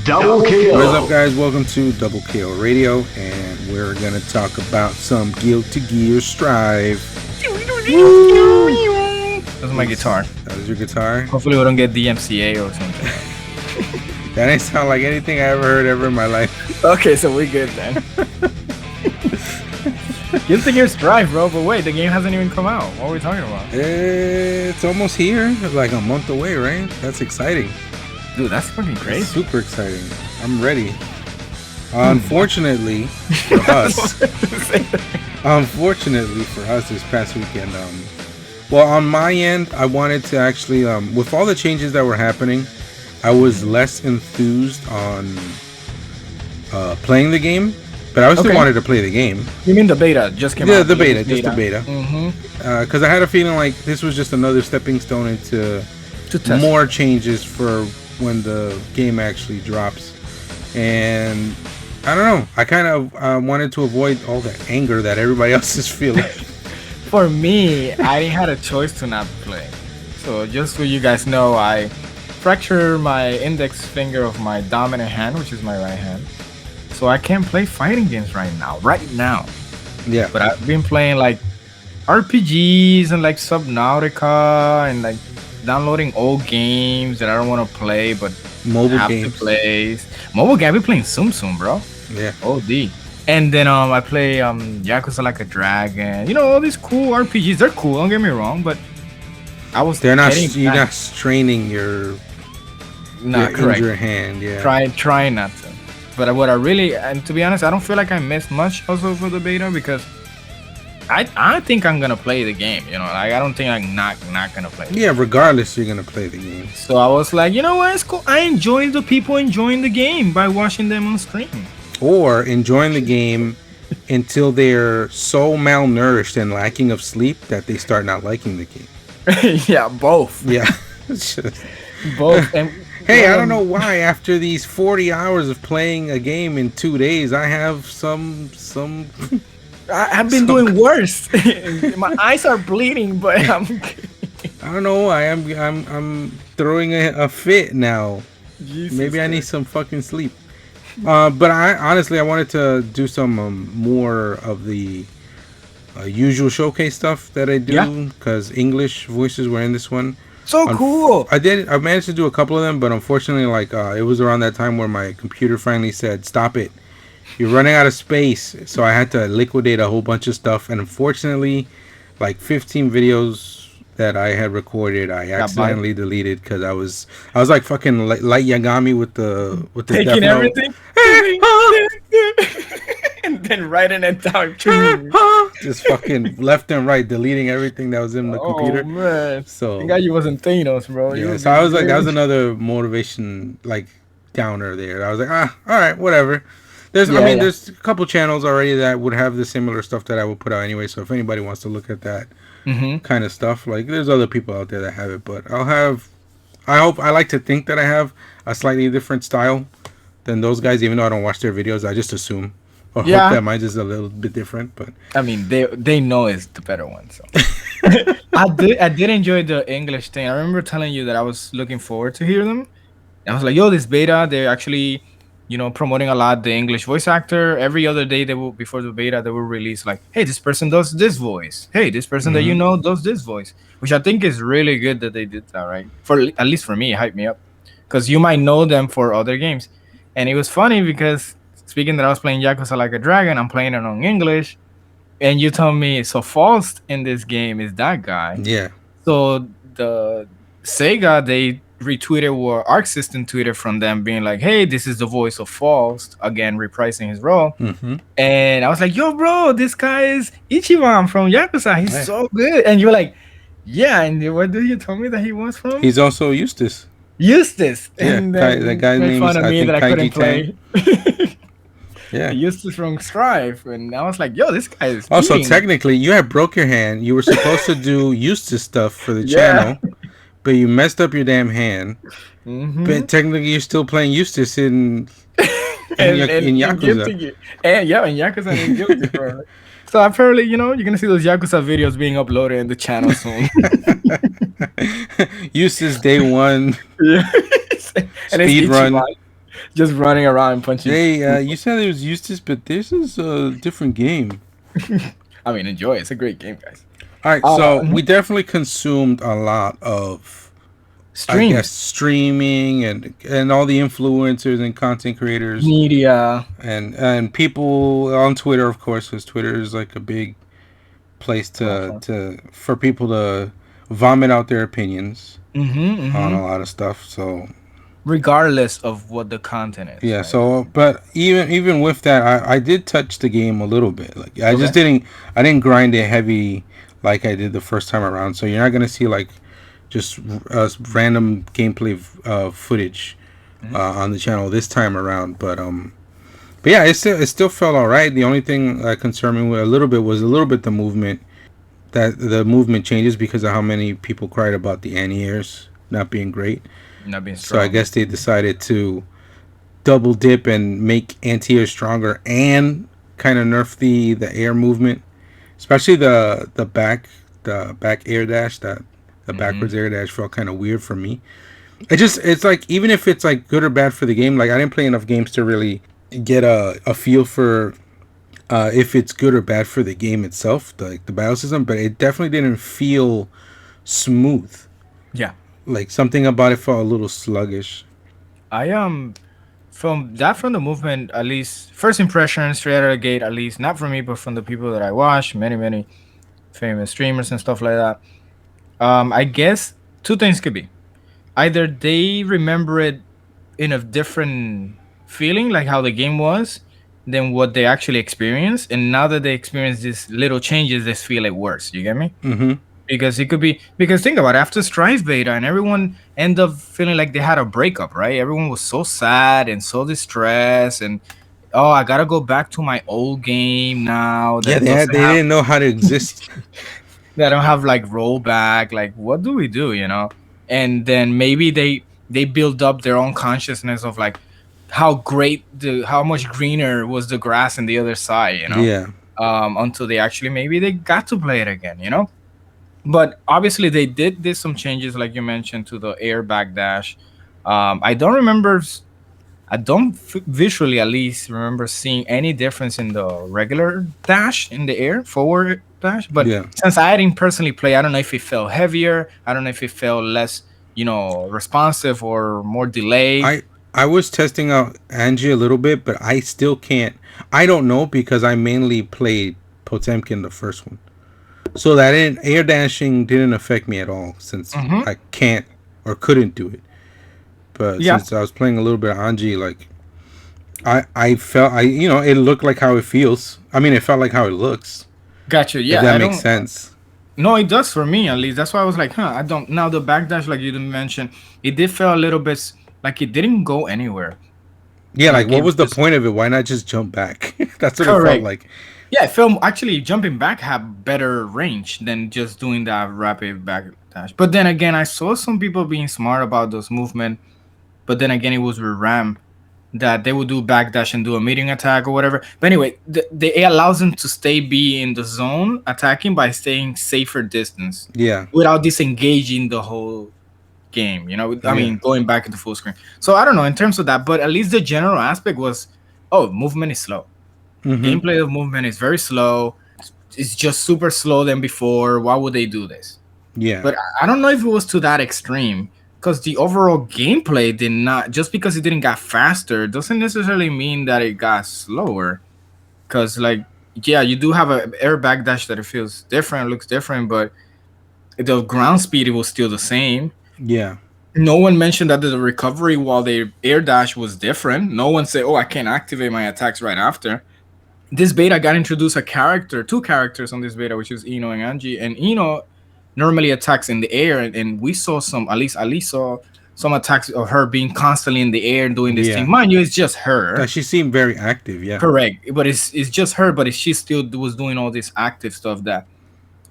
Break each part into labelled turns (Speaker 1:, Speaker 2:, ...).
Speaker 1: Double KO.
Speaker 2: What is up, guys? Welcome to Double KO Radio, and we're gonna talk about some Guilty Gear Strive.
Speaker 3: That's my guitar.
Speaker 2: That is your guitar?
Speaker 3: Hopefully we don't get DMCA or something.
Speaker 2: That ain't sound like anything I ever heard ever in my life.
Speaker 3: Okay, so we good then. Guilty Gear Strive, bro, but wait, the game hasn't even come out. What are we talking about?
Speaker 2: It's almost here. It's like a month away, right? That's exciting.
Speaker 3: Dude, that's fucking crazy.
Speaker 2: That's super exciting. I'm ready. Unfortunately for us, this past weekend, well, on my end, I wanted to actually, with all the changes that were happening, I was less enthused on playing the game, but I still wanted to play the game.
Speaker 3: You mean the beta just came out?
Speaker 2: Yeah, the beta. The beta.
Speaker 3: Mm-hmm.
Speaker 2: Because I had a feeling like this was just another stepping stone into more changes for when the game actually drops. And I don't know. I kind of wanted to avoid all the anger that everybody else is feeling.
Speaker 3: For me, I didn't have a choice to not play. So just so you guys know, I fractured my index finger of my dominant hand, which is my right hand. So I can't play fighting games right now.
Speaker 2: Yeah.
Speaker 3: But I've been playing like RPGs and like Subnautica and like downloading old games that I don't want to play, but
Speaker 2: mobile
Speaker 3: have
Speaker 2: games.
Speaker 3: to play. Mobile game, I be playing Tsum Tsum, bro.
Speaker 2: Yeah.
Speaker 3: OD. And then I play Yakuza Like a Dragon. You know, all these cool RPGs. They're cool, don't get me wrong, but you're not
Speaker 2: straining your injured hand. Yeah.
Speaker 3: Try not to. But what I really, and to be honest, I don't feel like I missed much also for the beta, because I think I'm gonna play the game. You know, like I don't think I'm not gonna play.
Speaker 2: Yeah, regardless, you're gonna play the game.
Speaker 3: So I was like, you know what, it's cool. I enjoy the people enjoying the game by watching them on stream,
Speaker 2: or enjoying the game until they're so malnourished and lacking of sleep that they start not liking the game.
Speaker 3: Yeah, both.
Speaker 2: Yeah,
Speaker 3: both. And
Speaker 2: hey, I don't know why after these 40 hours of playing a game in 2 days, I have some.
Speaker 3: I've been doing worse. My eyes are bleeding, but I
Speaker 2: don't know. I'm throwing a fit now.
Speaker 3: Jesus
Speaker 2: Maybe I need some fucking sleep. But I wanted to do some more of the usual showcase stuff that I do, because English voices were in this one.
Speaker 3: So cool.
Speaker 2: I managed to do a couple of them, but unfortunately, like it was around that time where my computer finally said, "Stop it. You're running out of space." So I had to liquidate a whole bunch of stuff, and unfortunately, like 15 videos that I had recorded, I accidentally deleted because I was like fucking Light Yagami with the
Speaker 3: taking everything, and then writing it down.
Speaker 2: Just fucking left and right, deleting everything that was in the computer.
Speaker 3: Oh man!
Speaker 2: So
Speaker 3: I you wasn't Thanos, bro.
Speaker 2: Yeah, so I was like, that was another motivation, like downer there. I was like, all right, whatever. There's a couple channels already that would have the similar stuff that I would put out anyway. So if anybody wants to look at that kind of stuff, like there's other people out there that have it. But I like to think that I have a slightly different style than those guys, even though I don't watch their videos. I just assume or hope that mine is a little bit different. But
Speaker 3: I mean, they know it's the better one. So I did enjoy the English thing. I remember telling you that I was looking forward to hear them. I was like, yo, this beta, they're actually, promoting a lot the English voice actor. Every other day before the beta, they will release like, hey, this person does this voice. Hey, this person that does this voice, which I think is really good that they did that, right? For at least for me, it hyped me up, because you might know them for other games. And it was funny because speaking that I was playing Yakuza Like a Dragon, I'm playing it on English, and you told me so Faust in this game is that guy.
Speaker 2: Yeah. So
Speaker 3: the Sega, they retweeted or Arc System tweeted from them being like, hey, this is the voice of Faust, again reprising his role. And I was like, yo bro, this guy is Ichiban from Yakuza, he's so good. And you're like, yeah, and what did you tell me that he was from?
Speaker 2: He's also Eustace.
Speaker 3: And
Speaker 2: the guy's name is, I think, Kaiji
Speaker 3: play.
Speaker 2: Yeah,
Speaker 3: Eustace from Strive. And I was like, yo, this guy is
Speaker 2: also technically you had broke your hand. You were supposed to do Eustace stuff for the channel, but you messed up your damn hand. But technically, you're still playing Eustace in Yakuza.
Speaker 3: In Yakuza and Guilty, bro. So apparently, you're gonna see those Yakuza videos being uploaded in the channel soon.
Speaker 2: Eustace Day 1.
Speaker 3: Yeah.
Speaker 2: Speed run.
Speaker 3: just running around and punching
Speaker 2: Hey,
Speaker 3: people.
Speaker 2: you said it was Eustace, but this is a different game.
Speaker 3: I mean, enjoy. It's a great game, guys.
Speaker 2: All right, so
Speaker 3: Mhm.
Speaker 2: we definitely consumed a lot of, I guess,
Speaker 3: Streams,
Speaker 2: streaming and all the influencers and content creators
Speaker 3: media.
Speaker 2: and people on Twitter, of course, because Twitter is like a big place
Speaker 3: Platform.
Speaker 2: to for people to vomit out their opinions
Speaker 3: Mm-hmm,
Speaker 2: on
Speaker 3: mm-hmm.
Speaker 2: a lot of stuff. So
Speaker 3: Regardless of what the content is,
Speaker 2: yeah,
Speaker 3: right?
Speaker 2: so but even with that, I did touch the game a little bit. Like
Speaker 3: Okay.
Speaker 2: I didn't grind it heavy like I did the first time around. So you're not gonna see like just random gameplay footage
Speaker 3: Hmm.
Speaker 2: on the channel this time around. But yeah, it still felt all right. The only thing that concerned me with a little bit was a little bit the movement. That the movement changes because of how many people cried about the anti-airs not being great.
Speaker 3: Not being
Speaker 2: So I
Speaker 3: strong.
Speaker 2: guess they decided to double dip and make anti-air stronger and kind of nerf the air movement, especially the back air dash. That the
Speaker 3: Mm-hmm.
Speaker 2: backwards air dash felt kind of weird for me. It's like even if it's like good or bad for the game, like I didn't play enough games to really get a feel for if it's good or bad for the game itself, like the battle system. But it definitely didn't feel smooth.
Speaker 3: Yeah.
Speaker 2: Like something about it felt a little sluggish.
Speaker 3: I from the movement, at least first impression straight out of the gate, at least not from me, but from the people that I watch, many famous streamers and stuff like that. I guess two things could be either they remember it in a different feeling, like how the game was, than what they actually experienced, and now that they experience these little changes, they feel it worse. You get me?
Speaker 2: Mm-hmm.
Speaker 3: Because it could be because think about it, after Strife beta and everyone end up feeling like they had a breakup, right? Everyone was so sad and so distressed and oh, I gotta go back to my old game now
Speaker 2: Yeah,
Speaker 3: that doesn't
Speaker 2: they
Speaker 3: have
Speaker 2: didn't know how to exist.
Speaker 3: that don't have like rollback. Like what do we do, And then maybe they build up their own consciousness of like how much greener was the grass on the other side,
Speaker 2: Yeah,
Speaker 3: until they actually maybe they got to play it again, but obviously they did some changes like you mentioned to the airbag dash. I don't remember I don't visually at least remember seeing any difference in the regular dash in the air forward dash, but
Speaker 2: yeah.
Speaker 3: since I didn't personally play, I don't know if it felt heavier, I don't know if it felt less responsive or more delayed.
Speaker 2: I I was testing out Angie a little bit, but I still can't. I don't know because I mainly played Potemkin the first one, so that didn't, air dashing didn't affect me at all since
Speaker 3: Hmm.
Speaker 2: I can't or couldn't do it. But
Speaker 3: Yeah,
Speaker 2: since I was playing a little bit of Angie, like I felt it looked like how it feels. I mean, it felt like how it looks.
Speaker 3: gotcha.
Speaker 2: If
Speaker 3: Yeah,
Speaker 2: that
Speaker 3: I
Speaker 2: makes
Speaker 3: don't.
Speaker 2: sense.
Speaker 3: No, it does for me at least. That's why I was like, huh, I don't. Now the backdash, like you didn't mention, it did feel a little bit like it didn't go anywhere.
Speaker 2: Yeah,
Speaker 3: And the
Speaker 2: like what
Speaker 3: game
Speaker 2: was the
Speaker 3: just
Speaker 2: point of it? Why not just jump back? That's what it felt
Speaker 3: correct.
Speaker 2: like.
Speaker 3: Yeah, film actually jumping back had better range than just doing that rapid backdash. But then again, I saw some people being smart about those movement. But then again, it was with Ram that they would do backdash and do a meeting attack or whatever. But anyway, it allows them to stay be in the zone attacking by staying safer distance
Speaker 2: Yeah,
Speaker 3: without disengaging the whole game. I
Speaker 2: yeah.
Speaker 3: mean, going back into full screen. So I don't know in terms of that, but at least the general aspect was, oh, movement is slow.
Speaker 2: Mm-hmm.
Speaker 3: Gameplay of movement is very slow. It's just super slow than before. Why would they do this?
Speaker 2: Yeah.
Speaker 3: But I don't know if it was to that extreme because the overall gameplay did not. Just because it didn't get faster doesn't necessarily mean that it got slower. Because like yeah, you do have a airbag dash that it feels different, looks different, but the ground speed it was still the same.
Speaker 2: Yeah.
Speaker 3: No one mentioned that the recovery while the air dash was different. No one said, "Oh, I can't activate my attacks right after." This beta got introduced two characters on this beta, which is Eno and Angie. And Eno normally attacks in the air, and we saw some at least saw some attacks of her being constantly in the air and doing this thing.
Speaker 2: Yeah.
Speaker 3: Mind you, it's just her,
Speaker 2: She seemed very active. Yeah.
Speaker 3: correct? But it's just her, but she still was doing all this active stuff that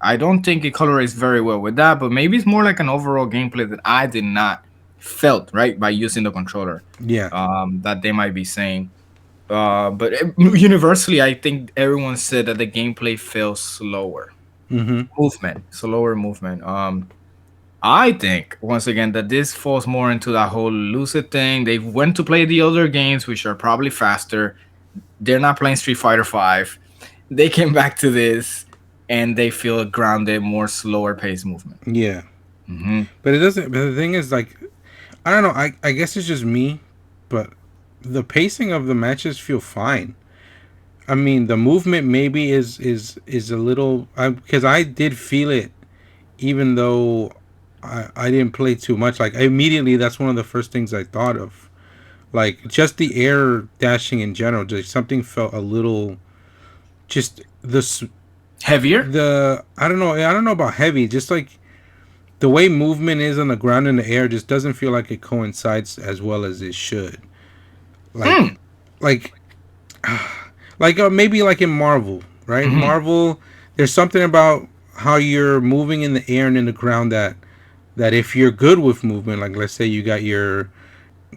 Speaker 3: I don't think it colorates very well with that. But maybe it's more like an overall gameplay that I did not felt right by using the controller.
Speaker 2: Yeah.
Speaker 3: That they might be saying. But universally, I think everyone said that the gameplay felt slower,
Speaker 2: Mm-hmm.
Speaker 3: slower movement. I think once again that this falls more into that whole lucid thing. They went to play the other games, which are probably faster. They're not playing Street Fighter Five. They came back to this, and they feel grounded, more slower pace movement.
Speaker 2: Yeah,
Speaker 3: Hmm.
Speaker 2: but it doesn't. But the thing is, like, I don't know. I guess it's just me, but the pacing of the matches feel fine. I mean, the movement maybe is a little because I did feel it, even though I didn't play too much. Like immediately, that's one of the first things I thought of. Like just the air dashing in general, just something felt a little, just
Speaker 3: Heavier.
Speaker 2: the I don't know about heavy, just like the way movement is on the ground and the air just doesn't feel like it coincides as well as it should.
Speaker 3: Hmm.
Speaker 2: Like, like maybe like in Marvel, right?
Speaker 3: Hmm.
Speaker 2: Marvel, there's something about how you're moving in the air and in the ground that if you're good with movement, like let's say you got your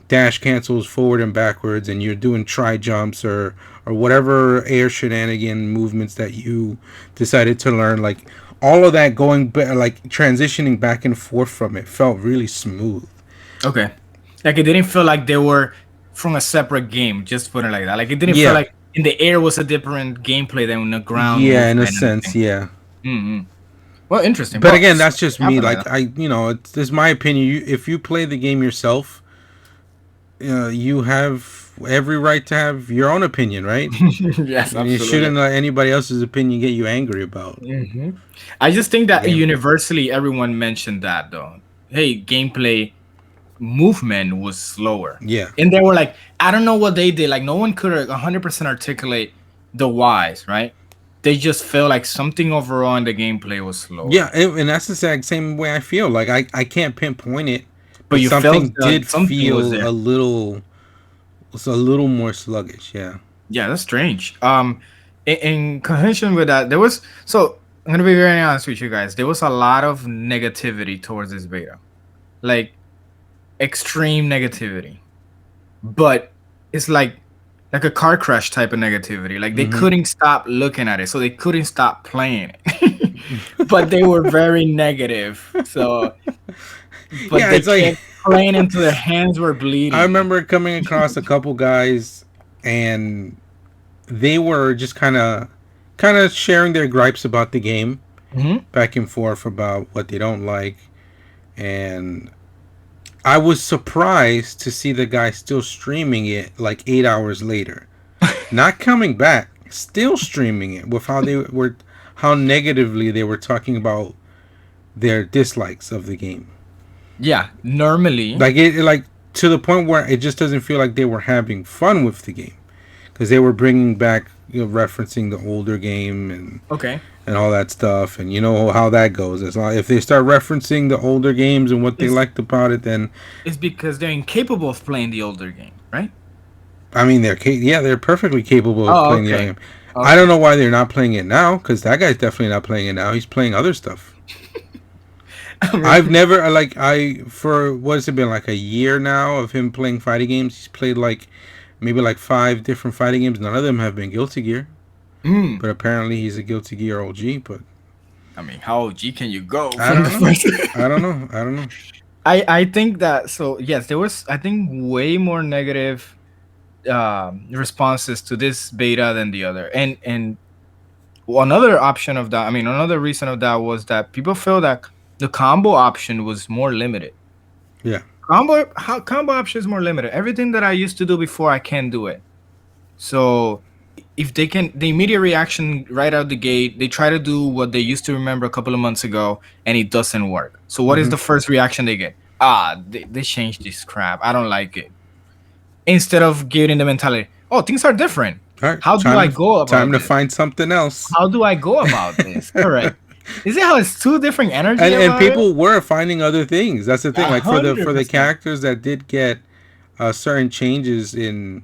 Speaker 2: dash cancels forward and backwards and you're doing tri jumps or whatever air shenanigan movements that you decided to learn, like all of that like transitioning back and forth from it felt really smooth.
Speaker 3: Okay. Like it didn't feel like they were from a separate game. Just put it like that. Like it didn't feel
Speaker 2: Yeah,
Speaker 3: like in the air was a different gameplay than in the ground
Speaker 2: yeah, in a
Speaker 3: movement and
Speaker 2: sense,
Speaker 3: everything.
Speaker 2: yeah.
Speaker 3: Mm-hmm. Well, interesting.
Speaker 2: But
Speaker 3: Well,
Speaker 2: again, that's just me.
Speaker 3: happened like
Speaker 2: Like
Speaker 3: that.
Speaker 2: it's my opinion. If you play the game yourself, you have every right to have your own opinion, right?
Speaker 3: Yes,
Speaker 2: And you
Speaker 3: absolutely.
Speaker 2: shouldn't let anybody else's opinion get you angry about
Speaker 3: Hmm. I just think
Speaker 2: the
Speaker 3: that
Speaker 2: game.
Speaker 3: universally everyone mentioned that though. Hey, gameplay movement was slower,
Speaker 2: Yeah,
Speaker 3: and they were like, I don't know what they did. Like no one could 100% articulate the whys, right? They just felt like something overall in the gameplay was slower.
Speaker 2: yeah, and that's the exact same way I feel. Like I can't pinpoint it,
Speaker 3: But
Speaker 2: but
Speaker 3: you felt
Speaker 2: something did
Speaker 3: something was
Speaker 2: feel
Speaker 3: there.
Speaker 2: was a little more sluggish. Yeah.
Speaker 3: Yeah, that's strange. In connection with that, there was so I'm gonna be very honest with you guys. There was a lot of negativity towards this beta, like extreme negativity. But it's like a car crash type of negativity. Like they
Speaker 2: Hmm.
Speaker 3: couldn't stop looking at it, so they couldn't stop playing it. But they were very negative. So, but
Speaker 2: Yeah,
Speaker 3: they
Speaker 2: it's like
Speaker 3: kept playing until their hands were
Speaker 2: I
Speaker 3: bleeding.
Speaker 2: remember coming across a couple guys and they were just kind of sharing their gripes about the game
Speaker 3: Hmm.
Speaker 2: back and forth about what they don't like, and I was surprised to see the guy still streaming it like 8 hours later, not coming back, still streaming it with how negatively they were talking about their dislikes of the game.
Speaker 3: Yeah, normally.
Speaker 2: Like to the point where it just doesn't feel like they were having fun with the game because they were bringing back, referencing the older game
Speaker 3: Okay.
Speaker 2: and all that stuff, and you know how that goes. It's like if they start referencing the older games and what they
Speaker 3: It's
Speaker 2: liked about it, then
Speaker 3: it's because they're incapable of playing the older game, right?
Speaker 2: I mean they're perfectly capable of
Speaker 3: Oh,
Speaker 2: playing the other
Speaker 3: okay.
Speaker 2: game. I don't
Speaker 3: Okay.
Speaker 2: know why they're not playing it now, because that guy's definitely not playing it now. He's playing other stuff.
Speaker 3: I
Speaker 2: I've
Speaker 3: mean,
Speaker 2: never like I for what's it been like a year now of him playing fighting games. He's played like maybe like 5 different fighting games. None of them have been Guilty Gear,
Speaker 3: mm,
Speaker 2: but apparently he's a Guilty Gear OG. But
Speaker 3: I mean, how OG can you go
Speaker 2: I
Speaker 3: from
Speaker 2: don't
Speaker 3: the
Speaker 2: know.
Speaker 3: first?
Speaker 2: I don't know. I don't know.
Speaker 3: I think that so yes, there was I think way more negative responses to this beta than the other, and another option of that. I mean, another reason of that was that people feel that the combo option was more limited.
Speaker 2: Yeah.
Speaker 3: Combo option is more limited. Everything that I used to do before, I can't do it. So if they can, the immediate reaction right out the gate, they try to do what they used to remember a couple of months ago, and it doesn't work. So what is
Speaker 2: Hmm.
Speaker 3: the first reaction they get? Ah, they changed this crap. I don't like it. Instead of giving the mentality, oh, things are different.
Speaker 2: All right.
Speaker 3: How do I go
Speaker 2: Time
Speaker 3: about
Speaker 2: to
Speaker 3: this?
Speaker 2: find something else.
Speaker 3: How do I go about this? Correct. Is it how it's two different energy
Speaker 2: And
Speaker 3: about it?
Speaker 2: people were finding other things. That's the thing.
Speaker 3: A
Speaker 2: Like
Speaker 3: hundred
Speaker 2: for the
Speaker 3: percent.
Speaker 2: characters that did get certain changes in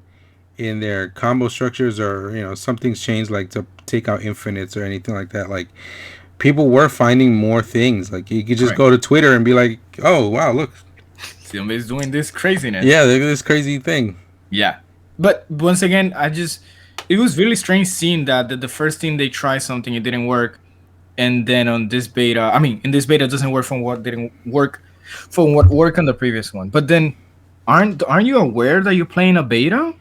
Speaker 2: their combo structures, or something's changed, like to take out infinites or anything like that. Like people were finding more things. Like you could just
Speaker 3: Correct.
Speaker 2: go to Twitter and be like, "Oh wow, look,
Speaker 3: Somebody's doing this craziness.
Speaker 2: yeah, look at this crazy thing."
Speaker 3: Yeah. But once again, it was really strange seeing that the first team they tried something, it didn't work. and then on this beta, I mean, in this beta it doesn't work from what didn't work from what worked on the previous one. But then, aren't you aware that you're playing a beta?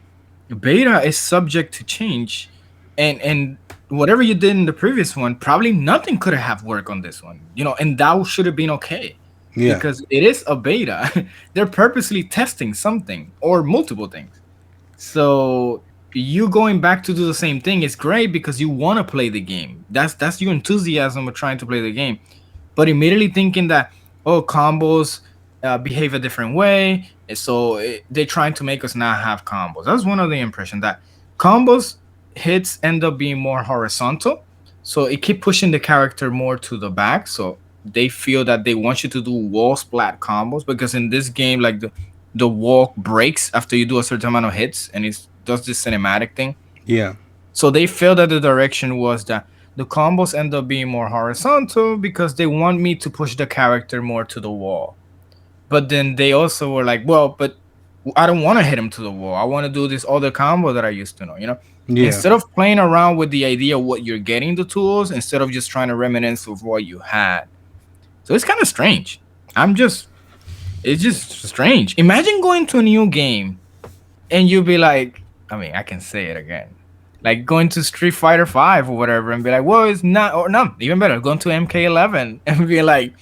Speaker 3: Beta is subject to change, and whatever you did in the previous one, probably nothing could have worked on this one. And that should have been okay
Speaker 2: Yeah.
Speaker 3: because it is a beta. They're purposely testing something or multiple things. So you going back to do the same thing is great because you want to play the game. That's your enthusiasm of trying to play the game. But immediately thinking that, oh, combos behave a different way, so they're trying to make us not have combos. That's one of the impression that combos hits end up being more horizontal, so it keep pushing the character more to the back. So they feel that they want you to do wall splat combos because in this game, like the wall breaks after you do a certain amount of hits, and it does this cinematic thing.
Speaker 2: Yeah.
Speaker 3: So they felt that the direction was that the combos end up being more horizontal because they want me to push the character more to the wall. But then they also were like, well, but I don't want to hit him to the wall. I want to do this other combo that I used to know.
Speaker 2: Yeah.
Speaker 3: Instead of playing around with the idea of what you're getting the tools, instead of just trying to reminisce of what you had. So it's kind of strange. It's just strange. Imagine going to a new game and you'll be like, I mean, I can say it again. Like going to Street Fighter 5 or whatever and be like, well, it's not, or no, even better, going to MK11 and be like,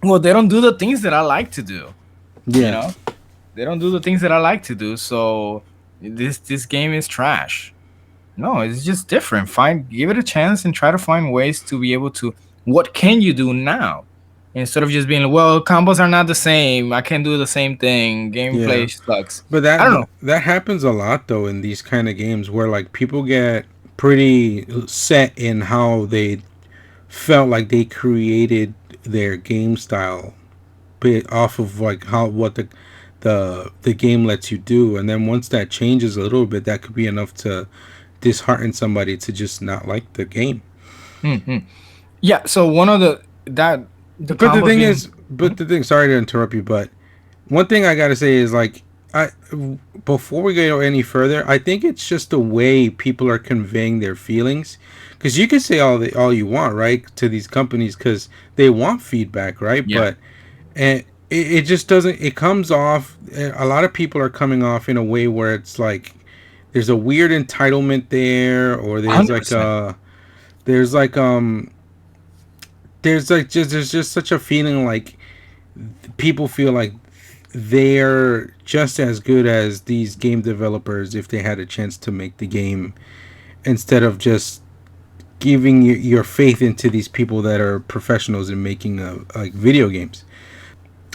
Speaker 3: well, they don't do the things that I like to do.
Speaker 2: Yeah.
Speaker 3: They don't do the things that I like to do. So this game is trash. No, it's just different. Give it a chance and try to find ways to be able to, what can you do now? Instead of just being like, well, combos are not the same. I can't do the same thing. Gameplay sucks.
Speaker 2: But
Speaker 3: I don't know.
Speaker 2: that happens a lot though in these kind of games where like people get pretty set in how they felt like they created their game style off of like what the game lets you do, and then once that changes a little bit, that could be enough to dishearten somebody to just not like the game.
Speaker 3: Mm-hmm. Yeah. So one of the
Speaker 2: but the thing is, sorry to interrupt you, but one thing I gotta say is like, before we go any further, I think it's just the way people are conveying their feelings, because you can say all you want, right, to these companies because they want feedback, right? Yeah. But and it just doesn't. It comes off. A lot of people are coming off in a way where it's like there's a weird entitlement there, or there's 100%. There's just such a feeling like people feel like they're just as good as these game developers if they had a chance to make the game, instead of just giving your faith into these people that are professionals in making like video games.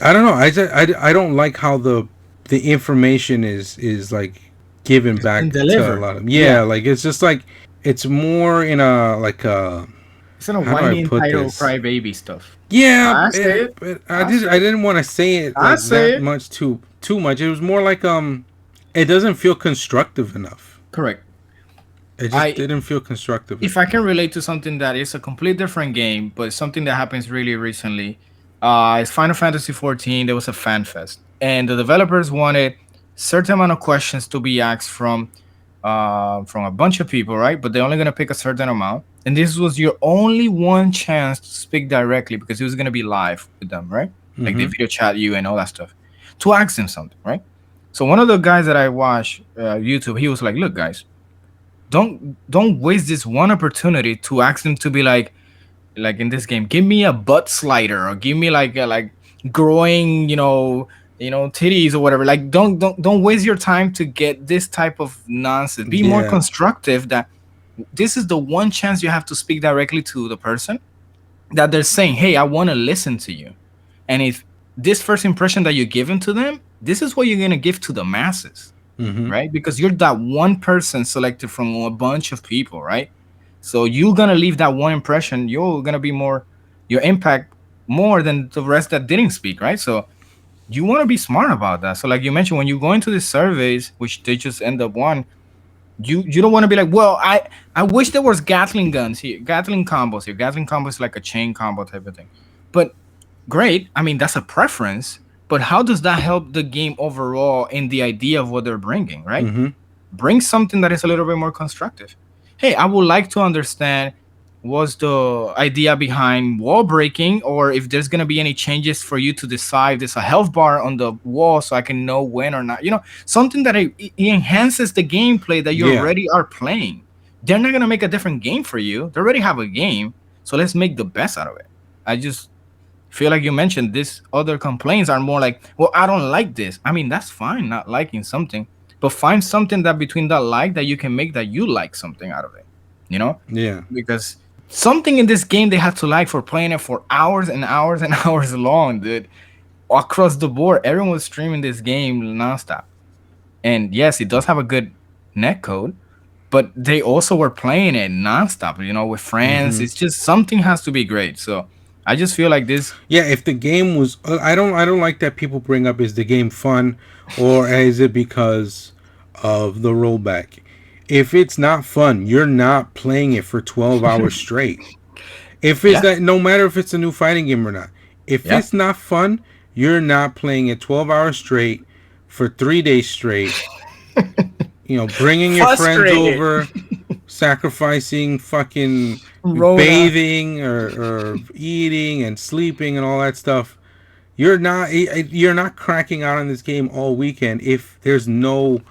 Speaker 2: I don't know. I don't like how the information is like given back to a lot of like it's just like it's more in a like a.
Speaker 3: It's in a whiny entitled crybaby stuff.
Speaker 2: Yeah, but I didn't want to say it like that much too much. It was more like it doesn't feel constructive enough.
Speaker 3: Correct.
Speaker 2: It just didn't feel constructive.
Speaker 3: If I can relate to something that is a complete different game, but something that happens really recently, it's Final Fantasy 14. There was a fan fest, and the developers wanted certain amount of questions to be asked from a bunch of people, right? But they're only gonna pick a certain amount. And this was your only one chance to speak directly because it was going to be live with them, right? Mm-hmm. Like they video chat you and all that stuff to ask them something, right? So one of the guys that I watch YouTube, he was like, look, guys, don't waste this one opportunity to ask them to be like in this game, give me a butt slider or give me like growing, titties or whatever. Like don't waste your time to get this type of nonsense. Be more constructive. That this is the one chance you have to speak directly to the person that they're saying, hey, I want to listen to you. And if this first impression that you're giving to them, this is what you're going to give to the masses, right? Because you're that one person selected from a bunch of people, right? So you're going to leave that one impression. You're going to be your impact more than the rest that didn't speak, right? So you want to be smart about that. So like you mentioned, when you go into these surveys, which they just end up one, you don't want to be like, well, I wish there was Gatling guns here, Gatling combos here. Gatling combos is like a chain combo type of thing. But great. I mean, that's a preference. But how does that help the game overall in the idea of what they're bringing, right? Bring something that is a little bit more constructive. Hey, I would like to understand was the idea behind wall breaking, or if there's gonna be any changes for you to decide there's a health bar on the wall so I can know when or not. Something that it enhances the gameplay that you
Speaker 2: Yeah.
Speaker 3: already are playing. They're not gonna make a different game for you. They already have a game, so let's make the best out of it. I just feel like you mentioned these other complaints are more like, well, I don't like this. I mean, that's fine not liking something, but find something that between that like that you can make that you like something out of it, you know?
Speaker 2: Yeah.
Speaker 3: Because something in this game they have to like for playing it for hours and hours and hours long, dude. Across the board, everyone was streaming this game nonstop. And yes, it does have a good net code, but they also were playing it nonstop, with friends.
Speaker 2: Hmm.
Speaker 3: It's just something has to be great. So I just feel like this.
Speaker 2: Yeah, if the game was, I don't like that people bring up, is the game fun, or is it because of the rollback? If it's not fun, you're not playing it for 12 hours straight. If it's
Speaker 3: Yeah,
Speaker 2: that, no matter if it's a new fighting game or not, if
Speaker 3: yeah.
Speaker 2: it's not fun, you're not playing it 12 hours straight for 3 days straight. Bringing your friends
Speaker 3: Frustrated.
Speaker 2: over, sacrificing, fucking
Speaker 3: Rhoda.
Speaker 2: bathing or eating and sleeping and all that stuff. You're not cracking out on this game all weekend if there's no,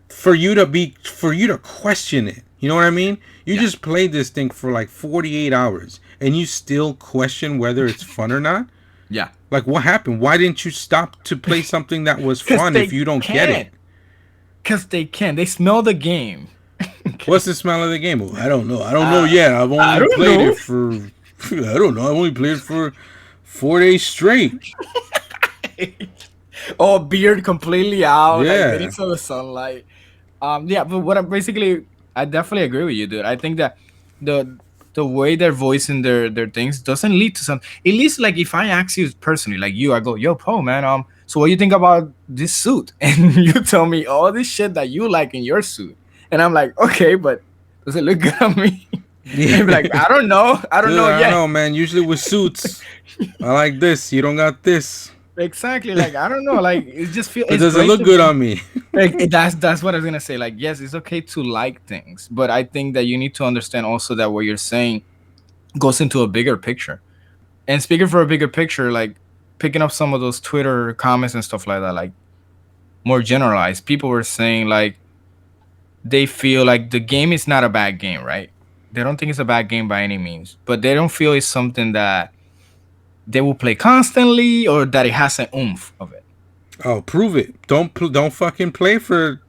Speaker 2: for you to question it. You know what I mean? You
Speaker 3: Yeah,
Speaker 2: just played this thing for like 48 hours and you still question whether it's fun or not?
Speaker 3: yeah.
Speaker 2: Like, what happened? Why didn't you stop to play something that was
Speaker 3: Because
Speaker 2: fun if
Speaker 3: they
Speaker 2: you don't get it?
Speaker 3: can. Because they can. They smell the game.
Speaker 2: What's the smell of the game? Well, I don't know. I don't know
Speaker 3: uh,
Speaker 2: yet. I've
Speaker 3: I
Speaker 2: only
Speaker 3: don't
Speaker 2: played
Speaker 3: know.
Speaker 2: it for, I don't know. I've only played it for 4 days straight.
Speaker 3: Oh, beard completely out, like getting
Speaker 2: Yeah.
Speaker 3: some of the sunlight. Yeah, but what I basically, I definitely agree with you, dude. I think that the the way they're voicing their things doesn't lead to some. At least, like, if I ask you personally, like you, I go, "Yo, Poe, man, so what you think about this suit?" And you tell me all this shit that you like in your suit, and I'm like, "Okay, but does it look good on me?" And you'd be like,
Speaker 2: Yeah.
Speaker 3: I don't
Speaker 2: Dude,
Speaker 3: know
Speaker 2: I don't
Speaker 3: yet."
Speaker 2: know, man. Usually with suits, I like this. You don't got this.
Speaker 3: Exactly, like I don't know, like it just feel
Speaker 2: But
Speaker 3: it's
Speaker 2: does it
Speaker 3: great
Speaker 2: look
Speaker 3: to
Speaker 2: good
Speaker 3: be.
Speaker 2: on me?
Speaker 3: That's what I was gonna say. Like, yes, it's okay to like things, but I think that you need to understand also that what you're saying goes into a bigger picture. And speaking for a bigger picture, like picking up some of those Twitter comments and stuff like that, like more generalized, people were saying like they feel like the game is not a bad game, right? They don't think it's a bad game by any means, but they don't feel it's something that they will play constantly or that it has an oomph of it.
Speaker 2: Oh, prove it. Don't fucking play for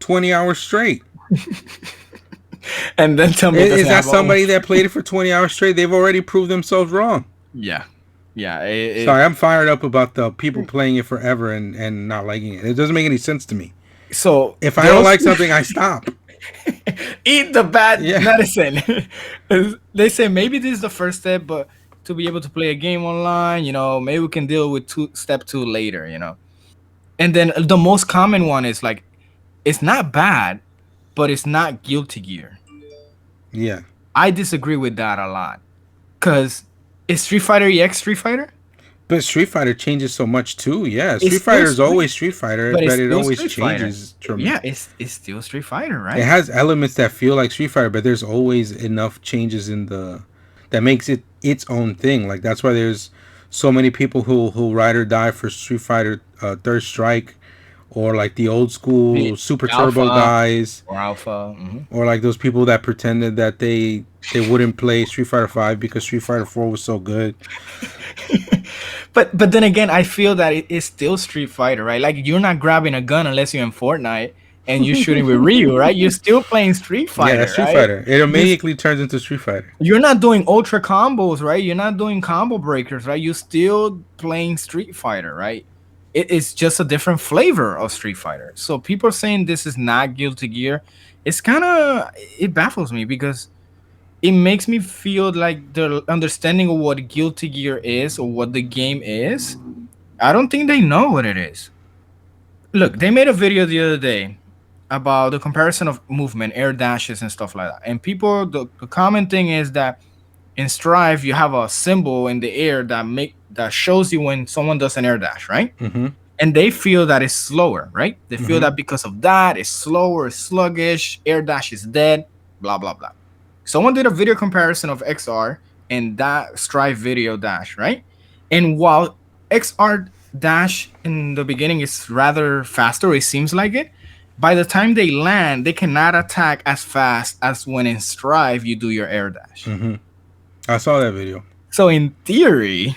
Speaker 2: 20 hours straight.
Speaker 3: And then tell me it
Speaker 2: Is
Speaker 3: doesn't
Speaker 2: that
Speaker 3: have an
Speaker 2: somebody
Speaker 3: oomph.
Speaker 2: that played it for 20 hours straight? They've already proved themselves wrong.
Speaker 3: Yeah, yeah.
Speaker 2: Sorry, I'm fired up about the people playing it forever and not liking it. It doesn't make any sense to me.
Speaker 3: So
Speaker 2: If I
Speaker 3: they
Speaker 2: don't
Speaker 3: also
Speaker 2: like something, I stop.
Speaker 3: eat the bad
Speaker 2: Yeah.
Speaker 3: medicine. They say maybe this is the first step, but to be able to play a game online, maybe we can deal with step two later. And then the most common one is like, it's not bad, but it's not Guilty Gear.
Speaker 2: Yeah.
Speaker 3: I disagree with that a lot, cause is Street Fighter EX Street Fighter?
Speaker 2: But Street Fighter changes so much too. Yeah.
Speaker 3: It's
Speaker 2: Street
Speaker 3: still
Speaker 2: Fighter is
Speaker 3: Street,
Speaker 2: always Street Fighter,
Speaker 3: but it's
Speaker 2: but it
Speaker 3: still
Speaker 2: always
Speaker 3: Street Fighter.
Speaker 2: changes.
Speaker 3: Yeah, it's still Street Fighter,
Speaker 2: It
Speaker 3: right?
Speaker 2: has elements that feel like Street Fighter, but there's always enough changes in the that makes it its own thing. Like that's why there's so many people who ride or die for Street Fighter Third Strike, or like the old school
Speaker 3: The
Speaker 2: Super Turbo
Speaker 3: Alpha
Speaker 2: guys,
Speaker 3: or Alpha.
Speaker 2: or like those people that pretended that they wouldn't play Street Fighter 5 because Street Fighter 4 was so good.
Speaker 3: But then again, I feel that it is still Street Fighter, right? Like you're not grabbing a gun unless you're in Fortnite and you're shooting with Ryu, right? You're still playing Street
Speaker 2: Yeah, that's
Speaker 3: Fighter,
Speaker 2: Street
Speaker 3: right?
Speaker 2: Fighter. It
Speaker 3: You
Speaker 2: immediately turns into Street Fighter.
Speaker 3: you're not doing ultra combos, right? You're not doing combo breakers, right? You're still playing Street Fighter, right? It's just a different flavor of Street Fighter. So people are saying this is not Guilty Gear. It's kind of it baffles me because it makes me feel like the understanding of what Guilty Gear is or what the game is. I don't think they know what it is. Look, they made a video the other day about the comparison of movement, air dashes, and stuff like that. And people, the common thing is that in Strive, you have a symbol in the air that shows you when someone does an air dash, right?
Speaker 2: Mm-hmm.
Speaker 3: And they feel that it's slower, right? They feel
Speaker 2: Mm-hmm.
Speaker 3: that because of that, it's slower, it's sluggish, air dash is dead, blah blah blah. Someone did a video comparison of XR and that Strive Video Dash, right? And while XR Dash in the beginning is rather faster, it seems like it. By the time they land, they cannot attack as fast as when in Strive you do your air dash.
Speaker 2: Mm-hmm. I saw that video.
Speaker 3: So in theory,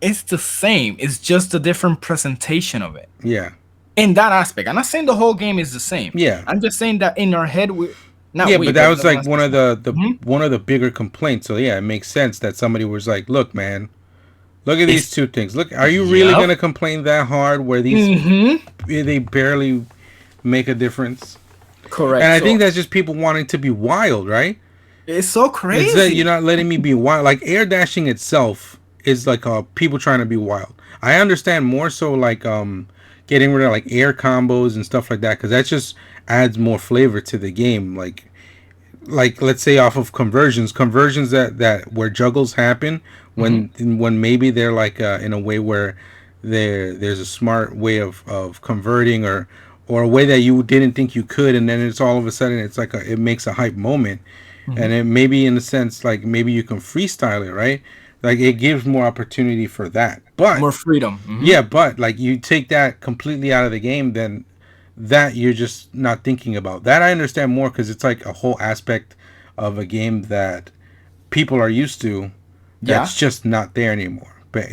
Speaker 3: it's the same. It's just a different presentation of it.
Speaker 2: Yeah.
Speaker 3: In that aspect, I'm not saying the whole game is the same.
Speaker 2: Yeah.
Speaker 3: I'm just saying that in our head, we not
Speaker 2: yeah,
Speaker 3: we,
Speaker 2: but that
Speaker 3: but
Speaker 2: was like one of the
Speaker 3: Mhm.
Speaker 2: one of the bigger complaints. So yeah, it makes sense that somebody was like, "Look, man, look at these
Speaker 3: It's
Speaker 2: two things. Look, are you really
Speaker 3: yep.
Speaker 2: gonna complain that hard where these
Speaker 3: hmm
Speaker 2: they barely make a difference?" And
Speaker 3: Correct.
Speaker 2: I
Speaker 3: So
Speaker 2: think that's just people wanting to be wild, right?
Speaker 3: it's so
Speaker 2: It's that you're
Speaker 3: crazy.
Speaker 2: not letting me be wild. Like air dashing itself is like people trying to be wild. I understand more so like getting rid of like air combos and stuff like that because that just adds more flavor to the game. Like let's say off of conversions that where juggles happen
Speaker 3: hmm
Speaker 2: when maybe they're like in a way where there's a smart way of converting or a way that you didn't think you could and then it's all of a sudden it's like it makes a hype moment
Speaker 3: hmm
Speaker 2: and it maybe in a sense like maybe you can freestyle it, right? Like it gives more opportunity for that. But
Speaker 3: More freedom.
Speaker 2: yeah, but like you take that completely out of the game, then that you're just not thinking about. That I understand more because it's like a whole aspect of a game that people are used to
Speaker 3: Yeah.
Speaker 2: that's just not there anymore. But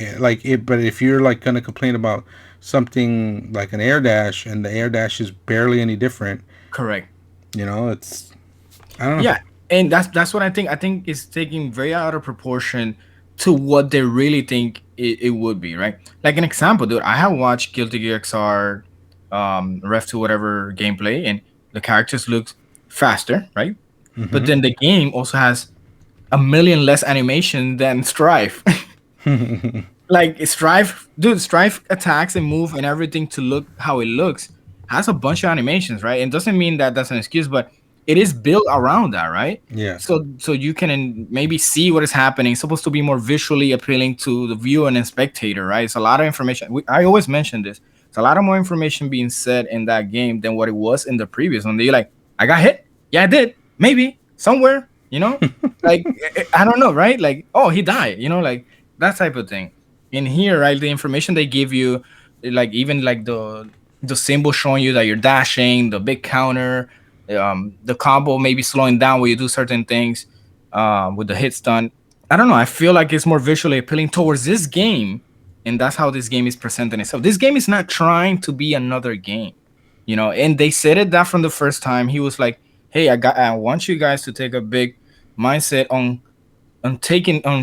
Speaker 2: but if you're like gonna complain about something like an air dash and the air dash is barely any different,
Speaker 3: Correct.
Speaker 2: it's I don't know.
Speaker 3: Yeah, and that's what I think. I think it's taking very out of proportion to what they really think it would be, right? Like an example, dude. I have watched Guilty Gear XR, Ref to whatever gameplay, and the characters look faster, right? But then the game also has a million less animation than Strife. Like Strife, dude, Strife attacks and move and everything to look how it looks has a bunch of animations, right? And doesn't mean that that's an excuse, but it is built around that, right?
Speaker 2: Yeah.
Speaker 3: So you can maybe see what is happening. It's supposed to be more visually appealing to the viewer and spectator, right? It's a lot of information. I always mention this. It's a lot of more information being said in that game than what it was in the previous one. You're like, I got hit. Yeah, I did. Maybe somewhere, like I don't know, right? Like, oh, he died, like that type of thing. In here, right, the information they give you, like even like the symbol showing you that you're dashing, the big counter, the combo maybe slowing down when you do certain things, with the hit stun. I don't know. I feel like it's more visually appealing towards this game, and that's how this game is presenting itself. This game is not trying to be another game, And they said it that from the first time. He was like, "Hey, I want you guys to take a big mindset on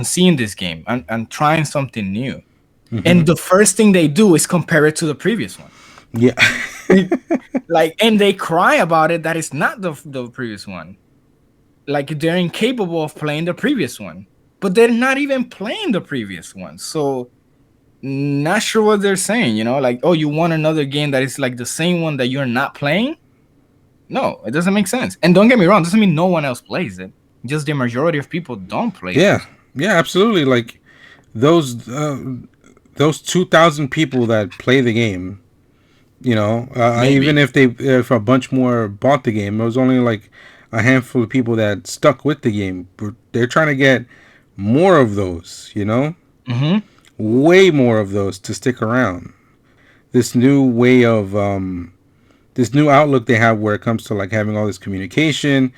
Speaker 3: seeing this game and trying something new." And the first thing they do is compare it to the previous one.
Speaker 2: Yeah.
Speaker 3: Like, and they cry about it that it's not the previous one. Like they're incapable of playing the previous one, but they're not even playing the previous one. So not sure what they're saying. Like, oh, you want another game that is like the same one that you're not playing? No, it doesn't make sense. And don't get me wrong, doesn't mean no one else plays it. Just the majority of people don't play it.
Speaker 2: Yeah. Yeah, absolutely. Like those 2,000 people that play the game,
Speaker 3: Maybe.
Speaker 2: even if a bunch more bought the game, there was only like a handful of people that stuck with the game. But they're trying to get more of those,
Speaker 3: Mm-hmm.
Speaker 2: way more of those to stick around. This new way of this new outlook they have where it comes to like having all this communication,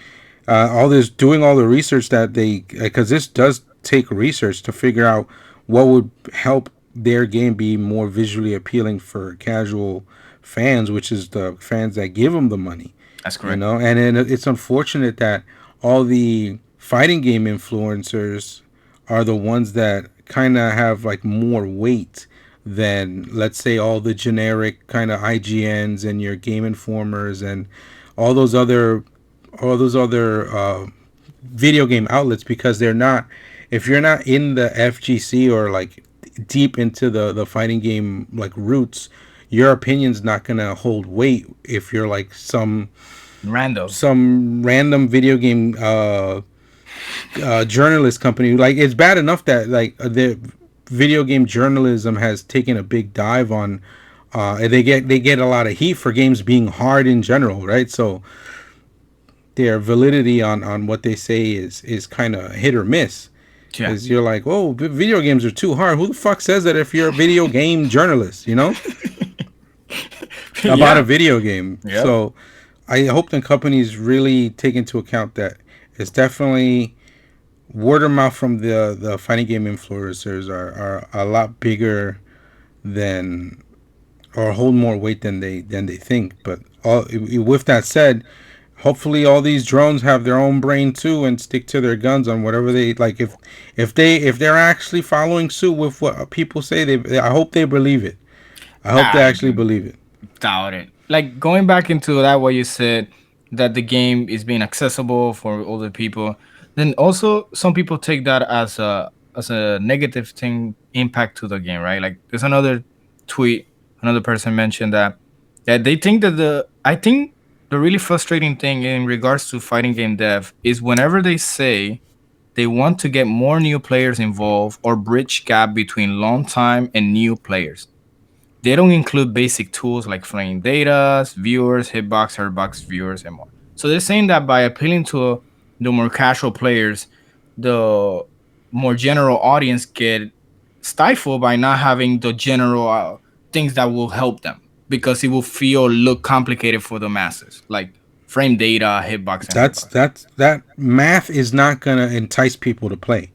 Speaker 2: all this doing all the research that because this does take research to figure out what would help their game be more visually appealing for casual fans, which is the fans that give them the money,
Speaker 3: That's correct.
Speaker 2: and then it's unfortunate that all the fighting game influencers are the ones that kind of have like more weight than let's say all the generic kind of IGNs and your Game Informers and all those other video game outlets because they're not if you're not in the FGC or like deep into the fighting game like roots, your opinion's not gonna hold weight if you're like
Speaker 3: Random.
Speaker 2: some random video game journalist company. Like it's bad enough that like the video game journalism has taken a big dive on. They get a lot of heat for games being hard in general, right? So their validity on what they say is kind of hit or miss.
Speaker 3: Yeah.
Speaker 2: Because you're like, oh, video games are too hard. Who the fuck says that if you're a video game journalist, about a
Speaker 3: Yeah.
Speaker 2: video game?
Speaker 3: Yep.
Speaker 2: So I hope the companies really take into account that it's definitely word of mouth from the fighting game influencers are a lot bigger than or hold more weight than they think. But with that said, hopefully all these drones have their own brain too and stick to their guns on whatever they like. If they're actually following suit with what people say, I hope they believe it. I hope they
Speaker 3: I
Speaker 2: actually believe it.
Speaker 3: doubt it. Like going back into that, what you said that the game is being accessible for older people, then also some people take that as a negative thing impact to the game, right? Like there's another tweet, another person mentioned that they think that I think the really frustrating thing in regards to fighting game dev is whenever they say they want to get more new players involved or bridge gap between long time and new players. They don't include basic tools like frame data, viewers, hitbox, hurtbox, viewers, and more. So they're saying that by appealing to the more casual players, the more general audience get stifled by not having the general things that will help them because it will look complicated for the masses, like frame data, hitbox, and hurtbox.
Speaker 2: That math is not gonna entice people to play.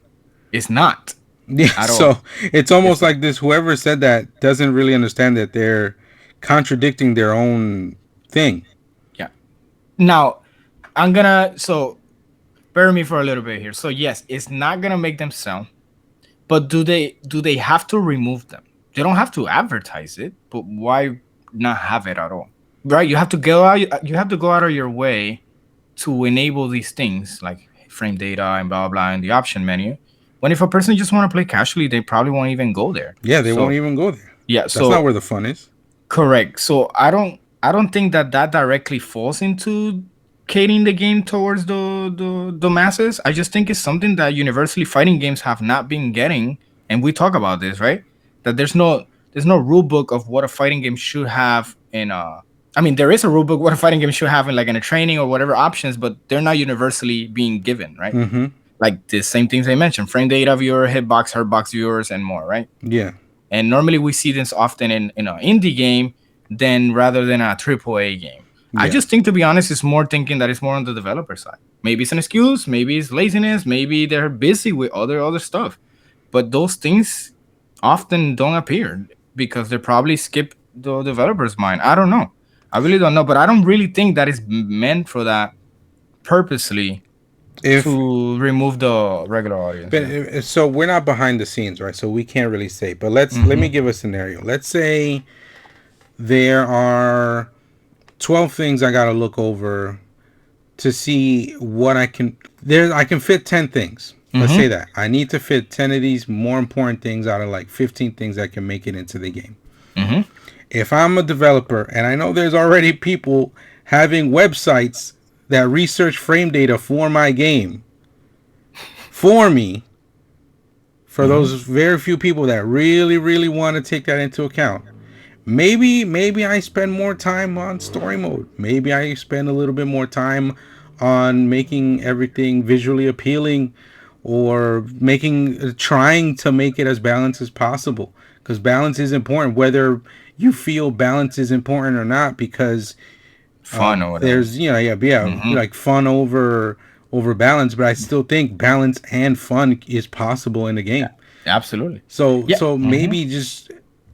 Speaker 3: It's not
Speaker 2: Yeah,
Speaker 3: at
Speaker 2: so
Speaker 3: all.
Speaker 2: it's
Speaker 3: It's
Speaker 2: almost
Speaker 3: not.
Speaker 2: like this. Whoever said that doesn't really understand that they're contradicting their own thing.
Speaker 3: Yeah. Now, I'm gonna bear me for a little bit here. So yes, it's not gonna make them sell, but do they have to remove them? They don't have to advertise it, but why not have it at all? Right? You have to go out of your way to enable these things like frame data and blah blah in the option menu. When if a person just want to play casually, they probably won't even go there.
Speaker 2: Yeah, they won't
Speaker 3: So
Speaker 2: even go there.
Speaker 3: yeah,
Speaker 2: That's not
Speaker 3: so
Speaker 2: where the fun is.
Speaker 3: correct. So I don't think that directly falls into catering the game towards the masses. I just think it's something that universally fighting games have not been getting, and we talk about this, right? That there's no rule book of what a fighting game should have in I mean there is a rule book what a fighting game should have in like in a training or whatever options, but they're not universally being given, right?
Speaker 2: Mm-hmm.
Speaker 3: Like the same things I mentioned, frame data viewer, hitbox, hurtbox viewers, and more, right?
Speaker 2: Yeah.
Speaker 3: And normally we see this often in an indie game than rather than a AAA game. I
Speaker 2: Yeah.
Speaker 3: just think, to be honest, it's more thinking that it's more on the developer side. Maybe it's an excuse, maybe it's laziness, maybe they're busy with other stuff. But those things often don't appear because they probably skip the developer's mind. I don't know. I really don't know, but I don't really think that is meant for that purposely
Speaker 2: If
Speaker 3: to remove the regular audience.
Speaker 2: but
Speaker 3: Yeah.
Speaker 2: so we're not behind the scenes, right? So we can't really say. But let me
Speaker 3: Hmm.
Speaker 2: give a scenario. Let's say there are 12 things I gotta look over to see what I can. There, I can fit 10 things. Let's say
Speaker 3: Hmm.
Speaker 2: that I need to fit 10 of these more important things out of like 15 things that can make it into the game.
Speaker 3: Hmm.
Speaker 2: If I'm a developer and I know there's already people having websites that research frame data for my game for me, for
Speaker 3: Hmm.
Speaker 2: those very few people that really want to take that into account, maybe I spend more time on story mode. Maybe I spend a little bit more time on making everything visually appealing or trying to make it as balanced as possible, because balance is important whether you feel balance is important or not, because
Speaker 3: Fun or whatever.
Speaker 2: there's yeah
Speaker 3: Hmm.
Speaker 2: like fun over balance, but I still think balance and fun is possible in the
Speaker 3: Yeah,
Speaker 2: game.
Speaker 3: absolutely.
Speaker 2: So
Speaker 3: Yeah. Hmm.
Speaker 2: maybe just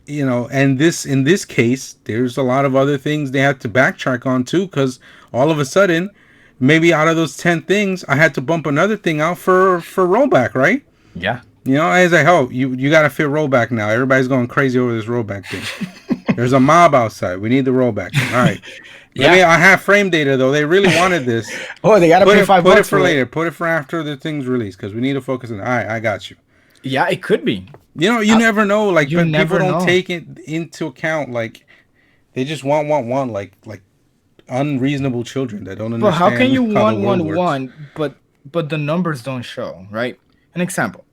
Speaker 2: and this in this case, there's a lot of other things they had to backtrack on too, because all of a sudden, maybe out of those 10 things, I had to bump another thing out for rollback, right?
Speaker 3: Yeah.
Speaker 2: I was like, oh, you got to fit rollback now. Everybody's going crazy over this rollback thing. There's a mob outside. We need the rollback thing. All right.
Speaker 3: Yeah.
Speaker 2: I have frame data though. They really wanted this.
Speaker 3: Oh, they gotta pay five
Speaker 2: Put it
Speaker 3: bucks
Speaker 2: for
Speaker 3: for it.
Speaker 2: later. Put it for after the thing's released, because we need to focus on. All right, I got you.
Speaker 3: Yeah, it could be.
Speaker 2: You
Speaker 3: I,
Speaker 2: never know. Like,
Speaker 3: you
Speaker 2: but people
Speaker 3: never
Speaker 2: don't
Speaker 3: know.
Speaker 2: take it into account. Like, they just want like unreasonable children that don't
Speaker 3: But how can
Speaker 2: understand
Speaker 3: you
Speaker 2: how the
Speaker 3: want
Speaker 2: world
Speaker 3: one
Speaker 2: works.
Speaker 3: one, but the numbers don't show, right? An example: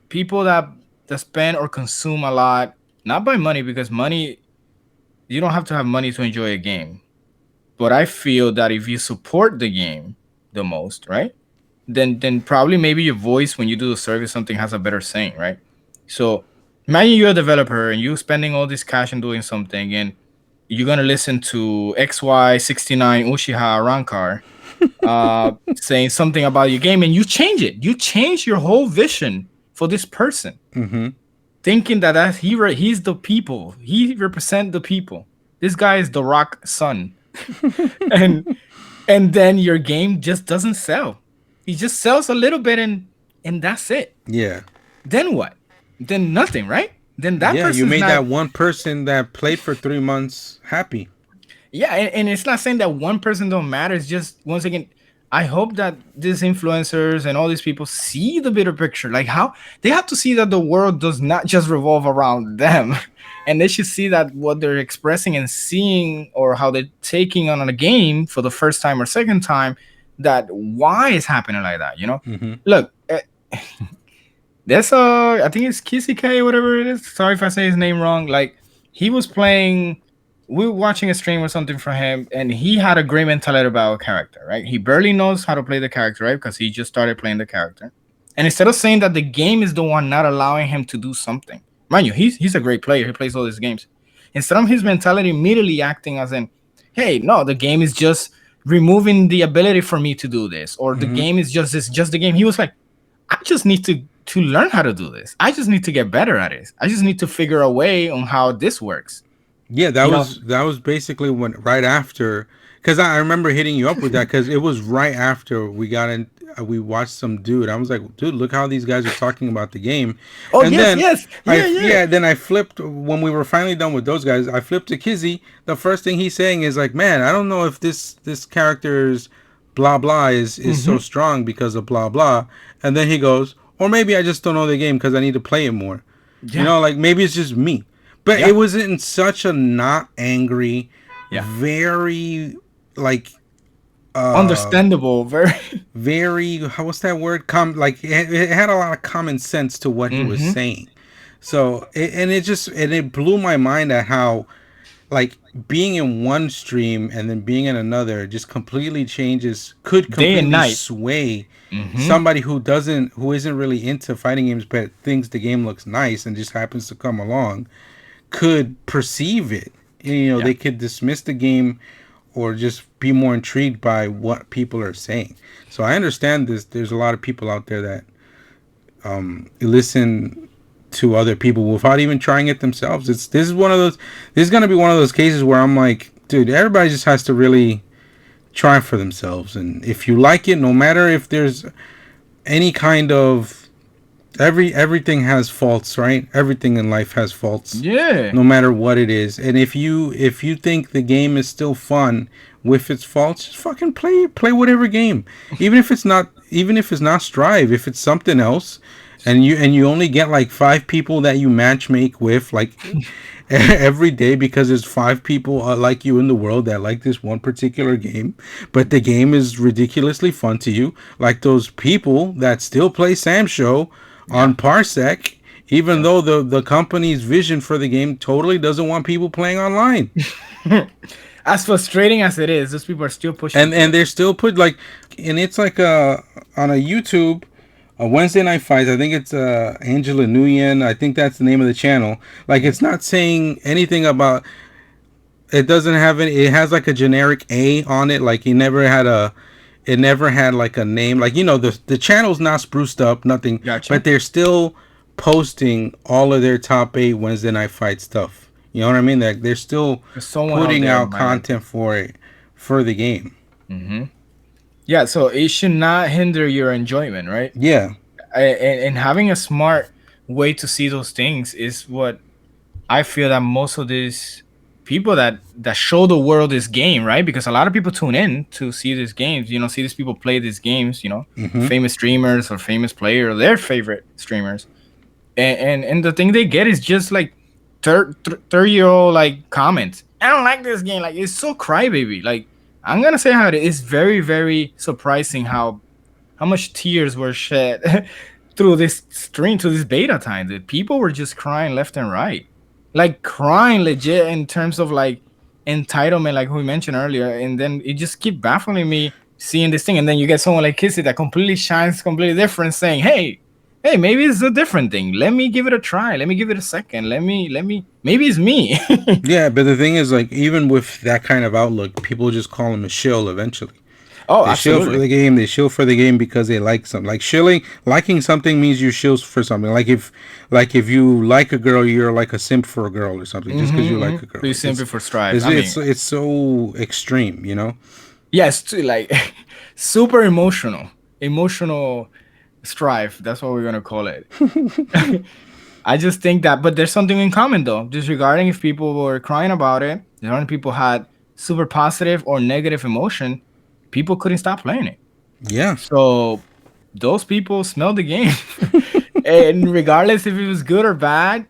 Speaker 3: people that spend or consume a lot, not by money, because money you don't have to have money to enjoy a game. But I feel that if you support the game the most, right? Then probably maybe your voice when you do the service something has a better saying, right? So imagine you're a developer and you're spending all this cash and doing something, and you're gonna listen to XY69 Uchiha Rankar saying something about your game, and you change it. You change your whole vision for this person,
Speaker 2: Mm-hmm.
Speaker 3: thinking that he's the people. He represent the people. This guy is the Rock son, and then your game just doesn't sell. It just sells a little bit, and that's it.
Speaker 2: Yeah.
Speaker 3: Then what? Then nothing, right? Then that
Speaker 2: Yeah, you
Speaker 3: person's
Speaker 2: made
Speaker 3: not.
Speaker 2: that one person that played for 3 months happy.
Speaker 3: Yeah, and it's not saying that one person don't matter. It's just, once again, I hope that these influencers and all these people see the bigger picture. Like, how they have to see that the world does not just revolve around them, and they should see that what they're expressing and seeing, or how they're taking on a game for the first time or second time, that why is happening like that.
Speaker 2: Mm-hmm.
Speaker 3: Look, there's I think it's Kissy K, whatever it is. Sorry if I say his name wrong. Like, he was playing. We were watching a stream or something for him, and he had a great mentality about a character, right? He barely knows how to play the character, right? Because he just started playing the character. And instead of saying that the game is the one not allowing him to do something, mind you, he's a great player. He plays all these games. Instead of his mentality immediately acting as in, hey, no, the game is just removing the ability for me to do this, or the game is just the game. He was like, I just need to learn how to do this. I just need to get better at it. I just need to figure a way on how this works.
Speaker 2: Yeah, that was basically when right after, because I remember hitting you up with that because it was right after we got in. We watched some dude. I was like, dude, look how these guys are talking about the game.
Speaker 3: Oh,
Speaker 2: and
Speaker 3: yes,
Speaker 2: then
Speaker 3: yeah.
Speaker 2: Then I flipped when we were finally done with those guys. I flipped to Kizzy. The first thing he's saying is like, man, I don't know if this character's blah blah is so strong because of blah blah. And then he goes, or maybe I just don't know the game because I need to play it more.
Speaker 3: Yeah.
Speaker 2: Like maybe it's just me. But it was in such a not angry, very like
Speaker 3: understandable,
Speaker 2: very what's that word? Like it had a lot of common sense to what he was saying. So it blew my mind at how like being in one stream and then being in another just completely could completely sway somebody who isn't really into fighting games but thinks the game looks nice and just happens to come along. Could perceive it. They could dismiss the game or just be more intrigued by what people are saying. So I understand this. There's a lot of people out there that listen to other people without even trying it themselves. This is going to be one of those cases where I'm like, dude, everybody just has to really try for themselves. And if you like it, no matter if there's any kind of everything has faults, right? Everything in life has faults.
Speaker 3: Yeah.
Speaker 2: No matter what it is. And if you think the game is still fun with its faults, just fucking play whatever game. Even if it's not Strive, if it's something else, and you only get like 5 people that you matchmake with like every day because there's 5 people like you in the world that like this one particular game, but the game is ridiculously fun to you, like those people that still play Sam Show on Parsec, even though the company's vision for the game totally doesn't want people playing online.
Speaker 3: As frustrating as it is, those people are still pushing.
Speaker 2: And they're still and it's like on a YouTube, a Wednesday Night Fights. I think it's Angela Nguyen. I think that's the name of the channel. Like, it's not saying anything about. It doesn't have any. It has like a generic A on it. Like, it never had like a name. Like, the channel's not spruced up, nothing.
Speaker 3: Gotcha.
Speaker 2: But they're still posting all of their top 8 Wednesday Night Fight stuff. You know what I mean? They're still putting out content for the game.
Speaker 3: Mm-hmm. Yeah, so it should not hinder your enjoyment, right?
Speaker 2: Yeah.
Speaker 3: And having a smart way to see those things is what I feel that most of these people that show the world this game, right? Because a lot of people tune in to see these games, see these people play these games, famous streamers or famous player or their favorite streamers. And the thing they get is just like 30-year-old like comments. I don't like this game. Like, it's so crybaby. Like, I'm gonna say how it is. Very, very surprising how much tears were shed through this stream, to this beta time. That people were just crying left and right, like crying legit in terms of like entitlement, like we mentioned earlier. And then it just keep baffling me seeing this thing, and then you get someone like Kissy that completely shines completely different, saying, hey, maybe it's a different thing. Let me give it a try. Let me give it a second. Maybe it's me.
Speaker 2: Yeah, but the thing is, like, even with that kind of outlook, people just call him a shill eventually.
Speaker 3: Oh,
Speaker 2: They shill for
Speaker 3: absolutely.
Speaker 2: the game. They shill for the game because they like something. Like liking something means you shill for something. Like if you like a girl, you're like a simp for a girl or something. Just because you like a girl,
Speaker 3: Be
Speaker 2: like
Speaker 3: simply for strife. I mean,
Speaker 2: it's so extreme, you know.
Speaker 3: yes, like super emotional strife. That's what we're gonna call it. I just think that, but there's something in common though. Disregarding if people were crying about it, disregarding people had super positive or negative emotion, people couldn't stop playing it.
Speaker 2: Yeah,
Speaker 3: So those people smelled the game, and regardless if it was good or bad,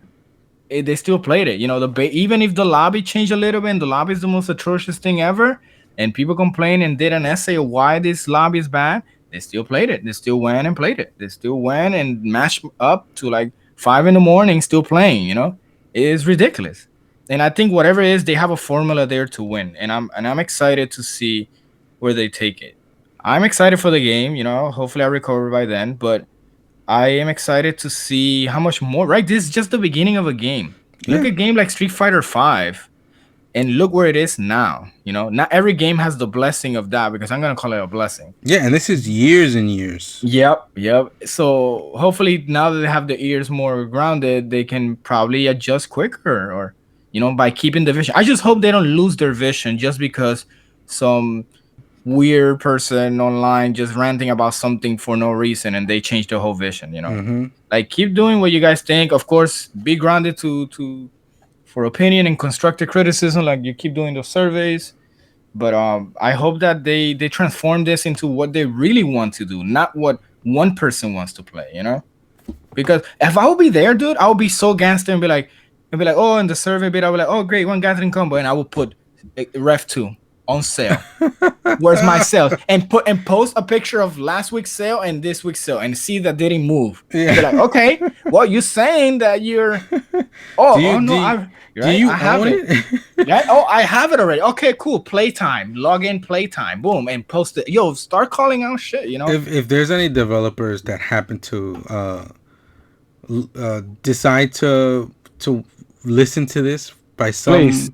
Speaker 3: they still played it. You know, even if the lobby changed a little bit, and the lobby is the most atrocious thing ever, and people complained and did an essay of why this lobby is bad, they still played it. They still went and played it. They still went and mashed up to like 5 in the morning, still playing. You know, it is ridiculous. And I think whatever it is, they have a formula there to win, and I'm excited to see where they take it. I'm excited for the game. You know, hopefully I recover by then, but I am excited to see how much more. Right, this is just the beginning of a game. Look
Speaker 2: yeah,
Speaker 3: at a game like Street Fighter Five, and look where it is now. You know, not every game has the blessing of that, because I'm gonna call it a blessing.
Speaker 2: yeah. And this is years and years.
Speaker 3: Yep. So hopefully now that they have the ears more grounded, they can probably adjust quicker, or by keeping the vision. I just hope they don't lose their vision just because some weird person online just ranting about something for no reason and they change the whole vision.
Speaker 2: Mm-hmm.
Speaker 3: Like, keep doing what you guys think. Of course, be grounded to for opinion and constructive criticism, like you keep doing those surveys. But I hope that they transform this into what they really want to do, not what one person wants to play. Because if I would be there, dude, I would be so gangster and be like, oh, in the survey bit, I would be like, oh, great, one gathering combo, and I would put ref 2 on sale. Where's my sales? And post a picture of last week's sale and this week's sale, and see that they didn't move.
Speaker 2: Yeah.
Speaker 3: And be like, okay, well, you're saying that you're. Oh no,
Speaker 2: do you
Speaker 3: I have
Speaker 2: own
Speaker 3: it. Yeah. Oh, I have it already. Okay, cool. Playtime. Log in. Playtime. Boom, and post it. Yo, start calling out shit.
Speaker 2: If there's any developers that happen to decide to listen to this by
Speaker 3: Please.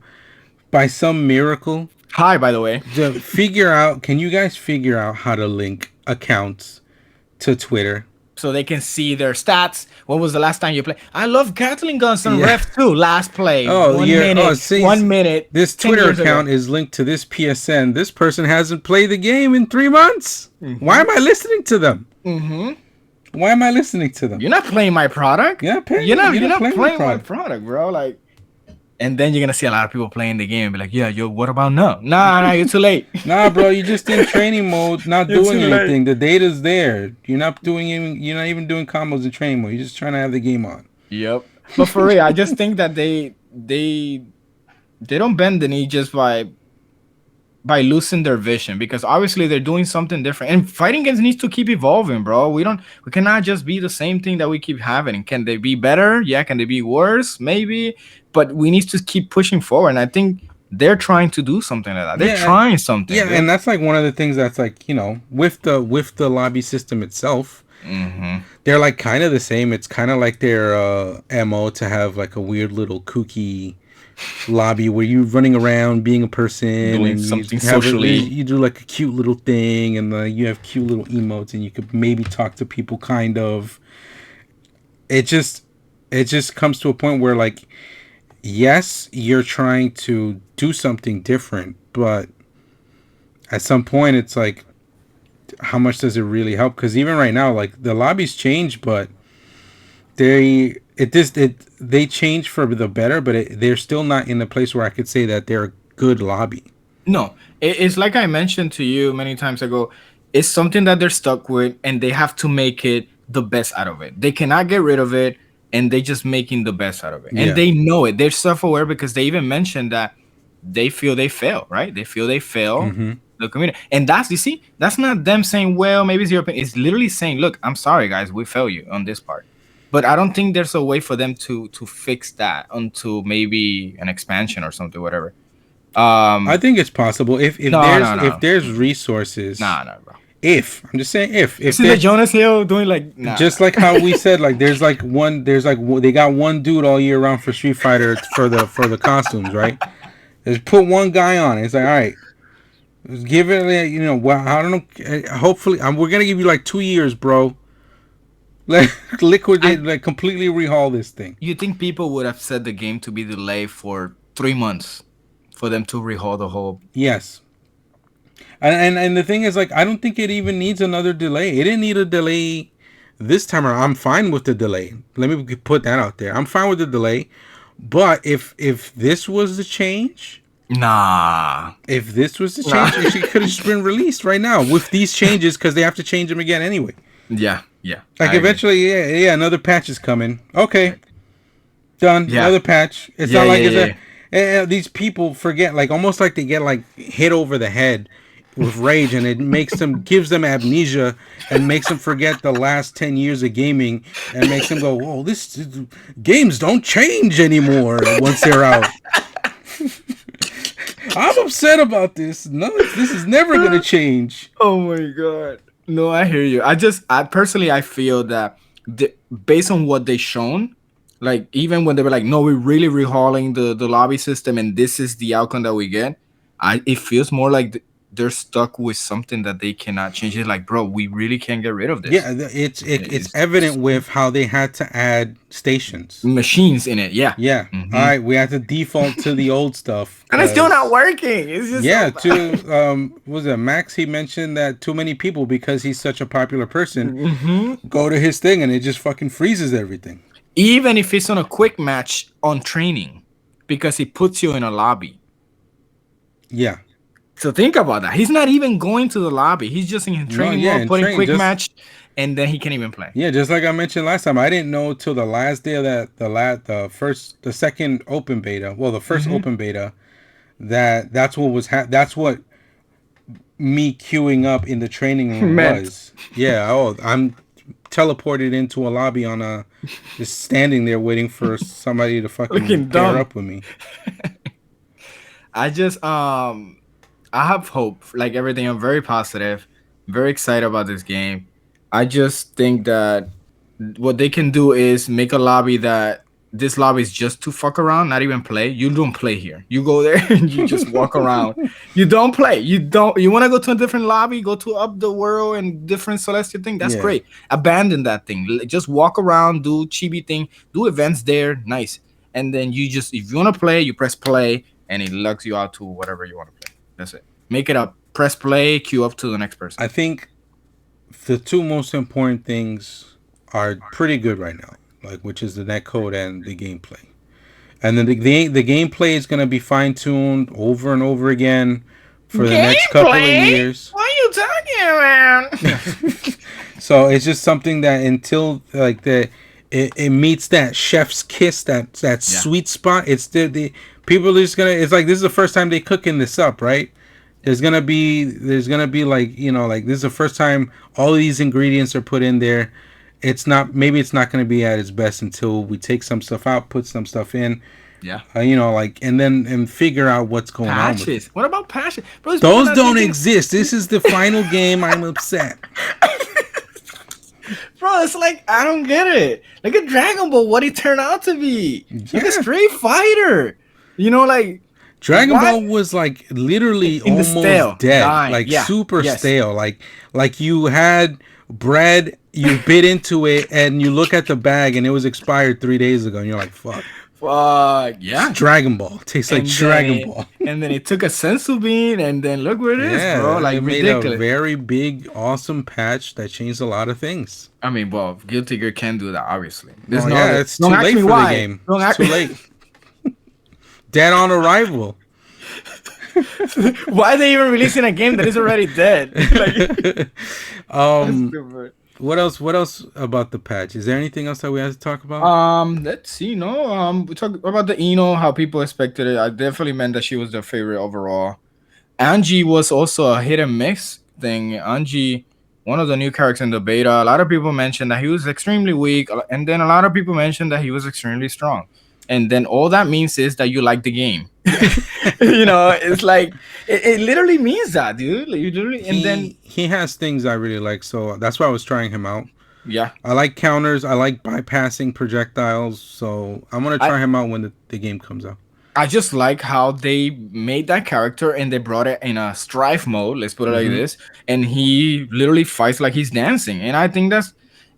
Speaker 2: some miracle,
Speaker 3: Hi, by the way.
Speaker 2: can you guys figure out how to link accounts to Twitter?
Speaker 3: So they can see their stats. When was the last time you played? I love Gatling guns on
Speaker 2: Yeah.
Speaker 3: Ref 2. Last play.
Speaker 2: Oh,
Speaker 3: 1
Speaker 2: yeah.
Speaker 3: minute.
Speaker 2: See,
Speaker 3: 1 minute.
Speaker 2: This
Speaker 3: 10
Speaker 2: Twitter
Speaker 3: years
Speaker 2: account
Speaker 3: ago.
Speaker 2: is linked to this PSN. This person hasn't played the game in 3 months. Mm-hmm. Why am I listening to them?
Speaker 3: Mm-hmm.
Speaker 2: Why am I listening to them?
Speaker 3: You're not playing my product.
Speaker 2: You're not playing,
Speaker 3: you're not
Speaker 2: playing
Speaker 3: my product, bro. Like, and then you're gonna see a lot of people playing the game and be like, yeah, yo, what about now? Nah, you're too late.
Speaker 2: Nah, bro, you're just in training mode, not doing anything. The data's there. You're not even doing combos in training mode. You're just trying to have the game on.
Speaker 3: Yep. But for real, I just think that they don't bend the knee just by losing their vision, because obviously they're doing something different, and fighting games needs to keep evolving, bro. We cannot just be the same thing that we keep having. Can they be better? Yeah. Can they be worse? Maybe. But we need to keep pushing forward, and I think they're trying to do something like that. They're trying something.
Speaker 2: Yeah, and that's like one of the things that's like, with the lobby system itself, they're like kind of the same. It's kind of like their MO to have like a weird little kooky lobby where you're running around being a person
Speaker 3: doing
Speaker 2: and
Speaker 3: something socially.
Speaker 2: You do like a cute little thing, and you have cute little emotes, and you could maybe talk to people. Kind of. It just comes to a point where, like, yes, you're trying to do something different, but at some point it's like, how much does it really help? Because even right now, like, the lobbies change, but they change for the better, but they're still not in a place where I could say that they're a good lobby.
Speaker 3: No, it's like I mentioned to you many times ago. It's something that they're stuck with, and they have to make it the best out of it. They cannot get rid of it, and they just making the best out of it. And they know it. They're self-aware, because they even mentioned that they feel they fail, right? They feel they fail the community. And that's not them saying, well, maybe it's your opinion. It's literally saying, look, I'm sorry, guys, we fail you on this part. But I don't think there's a way for them to fix that until maybe an expansion or something, whatever.
Speaker 2: I think it's possible if there's resources.
Speaker 3: No, bro.
Speaker 2: If I'm just saying if
Speaker 3: see the Jonas Hill doing like
Speaker 2: just like how we said, like there's like they got one dude all year round for Street Fighter for the costumes, right? Just put one guy on it. It's like, all right, just give it, well, I don't know. Hopefully, we're gonna give you like 2 years, bro. Like liquidate, like completely rehaul this thing.
Speaker 3: You think people would have said the game to be delayed for 3 months for them to rehaul the whole?
Speaker 2: Yes. And the thing is, like, I don't think it even needs another delay. It didn't need a delay this time around. I'm fine with the delay. Let me put that out there. I'm fine with the delay. But if this was the change, if this was the change, it could have just been released right now with these changes, because they have to change them again anyway.
Speaker 3: Yeah.
Speaker 2: Like eventually, yeah, another patch is coming. Okay, done. Yeah. Another patch. It's not like these people forget, like almost like they get like hit over the head with rage, and it gives them amnesia and makes them forget the last 10 years of gaming, and makes them go, whoa, games don't change anymore once they're out. I'm upset about this. No, this is never gonna change.
Speaker 3: Oh my god. No, I hear you. I personally feel that based on what they shown, like even when they were like, no, we're really rehauling the lobby system and this is the outcome that we get, it feels more like they're stuck with something that they cannot change. It's like, bro, we really can't get rid of this.
Speaker 2: Yeah, it's evident with how they had to add stations,
Speaker 3: machines in it. Yeah.
Speaker 2: Mm-hmm. All right, we had to default to the old stuff,
Speaker 3: and it's still not working. It's just
Speaker 2: was it Max? He mentioned that too many people, because he's such a popular person, go to his thing and it just fucking freezes everything.
Speaker 3: Even if it's on a quick match on training, because it puts you in a lobby.
Speaker 2: Yeah.
Speaker 3: So think about that. He's not even going to the lobby. He's just in training mode, putting quick match, and then he can't even play.
Speaker 2: Yeah, just like I mentioned last time, I didn't know till the last day of the second open beta. Well, the first open beta, that's what was that's what me queuing up in the training room was. Yeah. Oh, I'm teleported into a lobby on just standing there waiting for somebody to fucking pair up with me.
Speaker 3: I have hope, like everything. I'm very positive, very excited about this game. I just think that what they can do is make a lobby that this lobby is just to fuck around, not even play. You don't play here. You go there and you just walk around. You don't play. You want to go to a different lobby, go to Up the World and different Celestial thing. That's great. Abandon that thing. Just walk around, do chibi thing, do events there. Nice. And then if you want to play, you press play and it logs you out to whatever you want to play. That's it. Make it up. Press play, queue up to the next person.
Speaker 2: I think the two most important things are pretty good right now, like which is the netcode and the gameplay. And then the gameplay is going to be fine-tuned over and over again for the next couple of years.
Speaker 3: What are you talking about?
Speaker 2: So it's just something that until like it meets that chef's kiss, that sweet spot, it's the people are just gonna. It's like this is the first time they cooking this up, right? There's gonna be like like this is the first time all of these ingredients are put in there. Maybe it's not gonna be at its best until we take some stuff out, put some stuff in.
Speaker 3: Yeah.
Speaker 2: And figure out what's going on.
Speaker 3: Patches. What about patches?
Speaker 2: Bro, those don't exist. This is the final game. I'm upset.
Speaker 3: Bro, it's like, I don't get it. Look at Dragon Ball, what it turned out to be. Yeah. Look at Street Fighter. Like
Speaker 2: Dragon Ball was like literally almost dead, dying. Super stale. Like you had bread, you bit into it, and you look at the bag, and it was expired 3 days ago, and you're like, fuck.
Speaker 3: Yeah.
Speaker 2: It's Dragon Ball. It tastes like Dragon Ball.
Speaker 3: And then it took a sensu bean, and then look where it is, bro. Like,
Speaker 2: it made
Speaker 3: ridiculous.
Speaker 2: A very big, awesome patch that changed a lot of things.
Speaker 3: I mean, well, Guilty Gear can do that, obviously.
Speaker 2: It's too late for the game. It's too late. Dead on arrival.
Speaker 3: Why are they even releasing a game that is already dead?
Speaker 2: What else about the patch? Is there anything else that we have to talk about?
Speaker 3: Let's see. We talked about the Ino, how people expected it. I definitely meant that she was their favorite overall. Angie was also a hit and miss thing. Angie, one of the new characters in the beta. A lot of people mentioned that he was extremely weak, and then a lot of people mentioned that he was extremely strong. And then all that means is that you like the game. It's like it literally means that, dude. Like, you literally, and then
Speaker 2: he has things I really like, so that's why I was trying him out.
Speaker 3: yeah,
Speaker 2: I like counters. I like bypassing projectiles. So I'm gonna
Speaker 3: I
Speaker 2: try him out when the game comes out.
Speaker 3: I just like how they made that character and they brought it in a strife mode. Let's put it like
Speaker 2: Hmm.
Speaker 3: this, and he literally fights like he's dancing, and I think that's.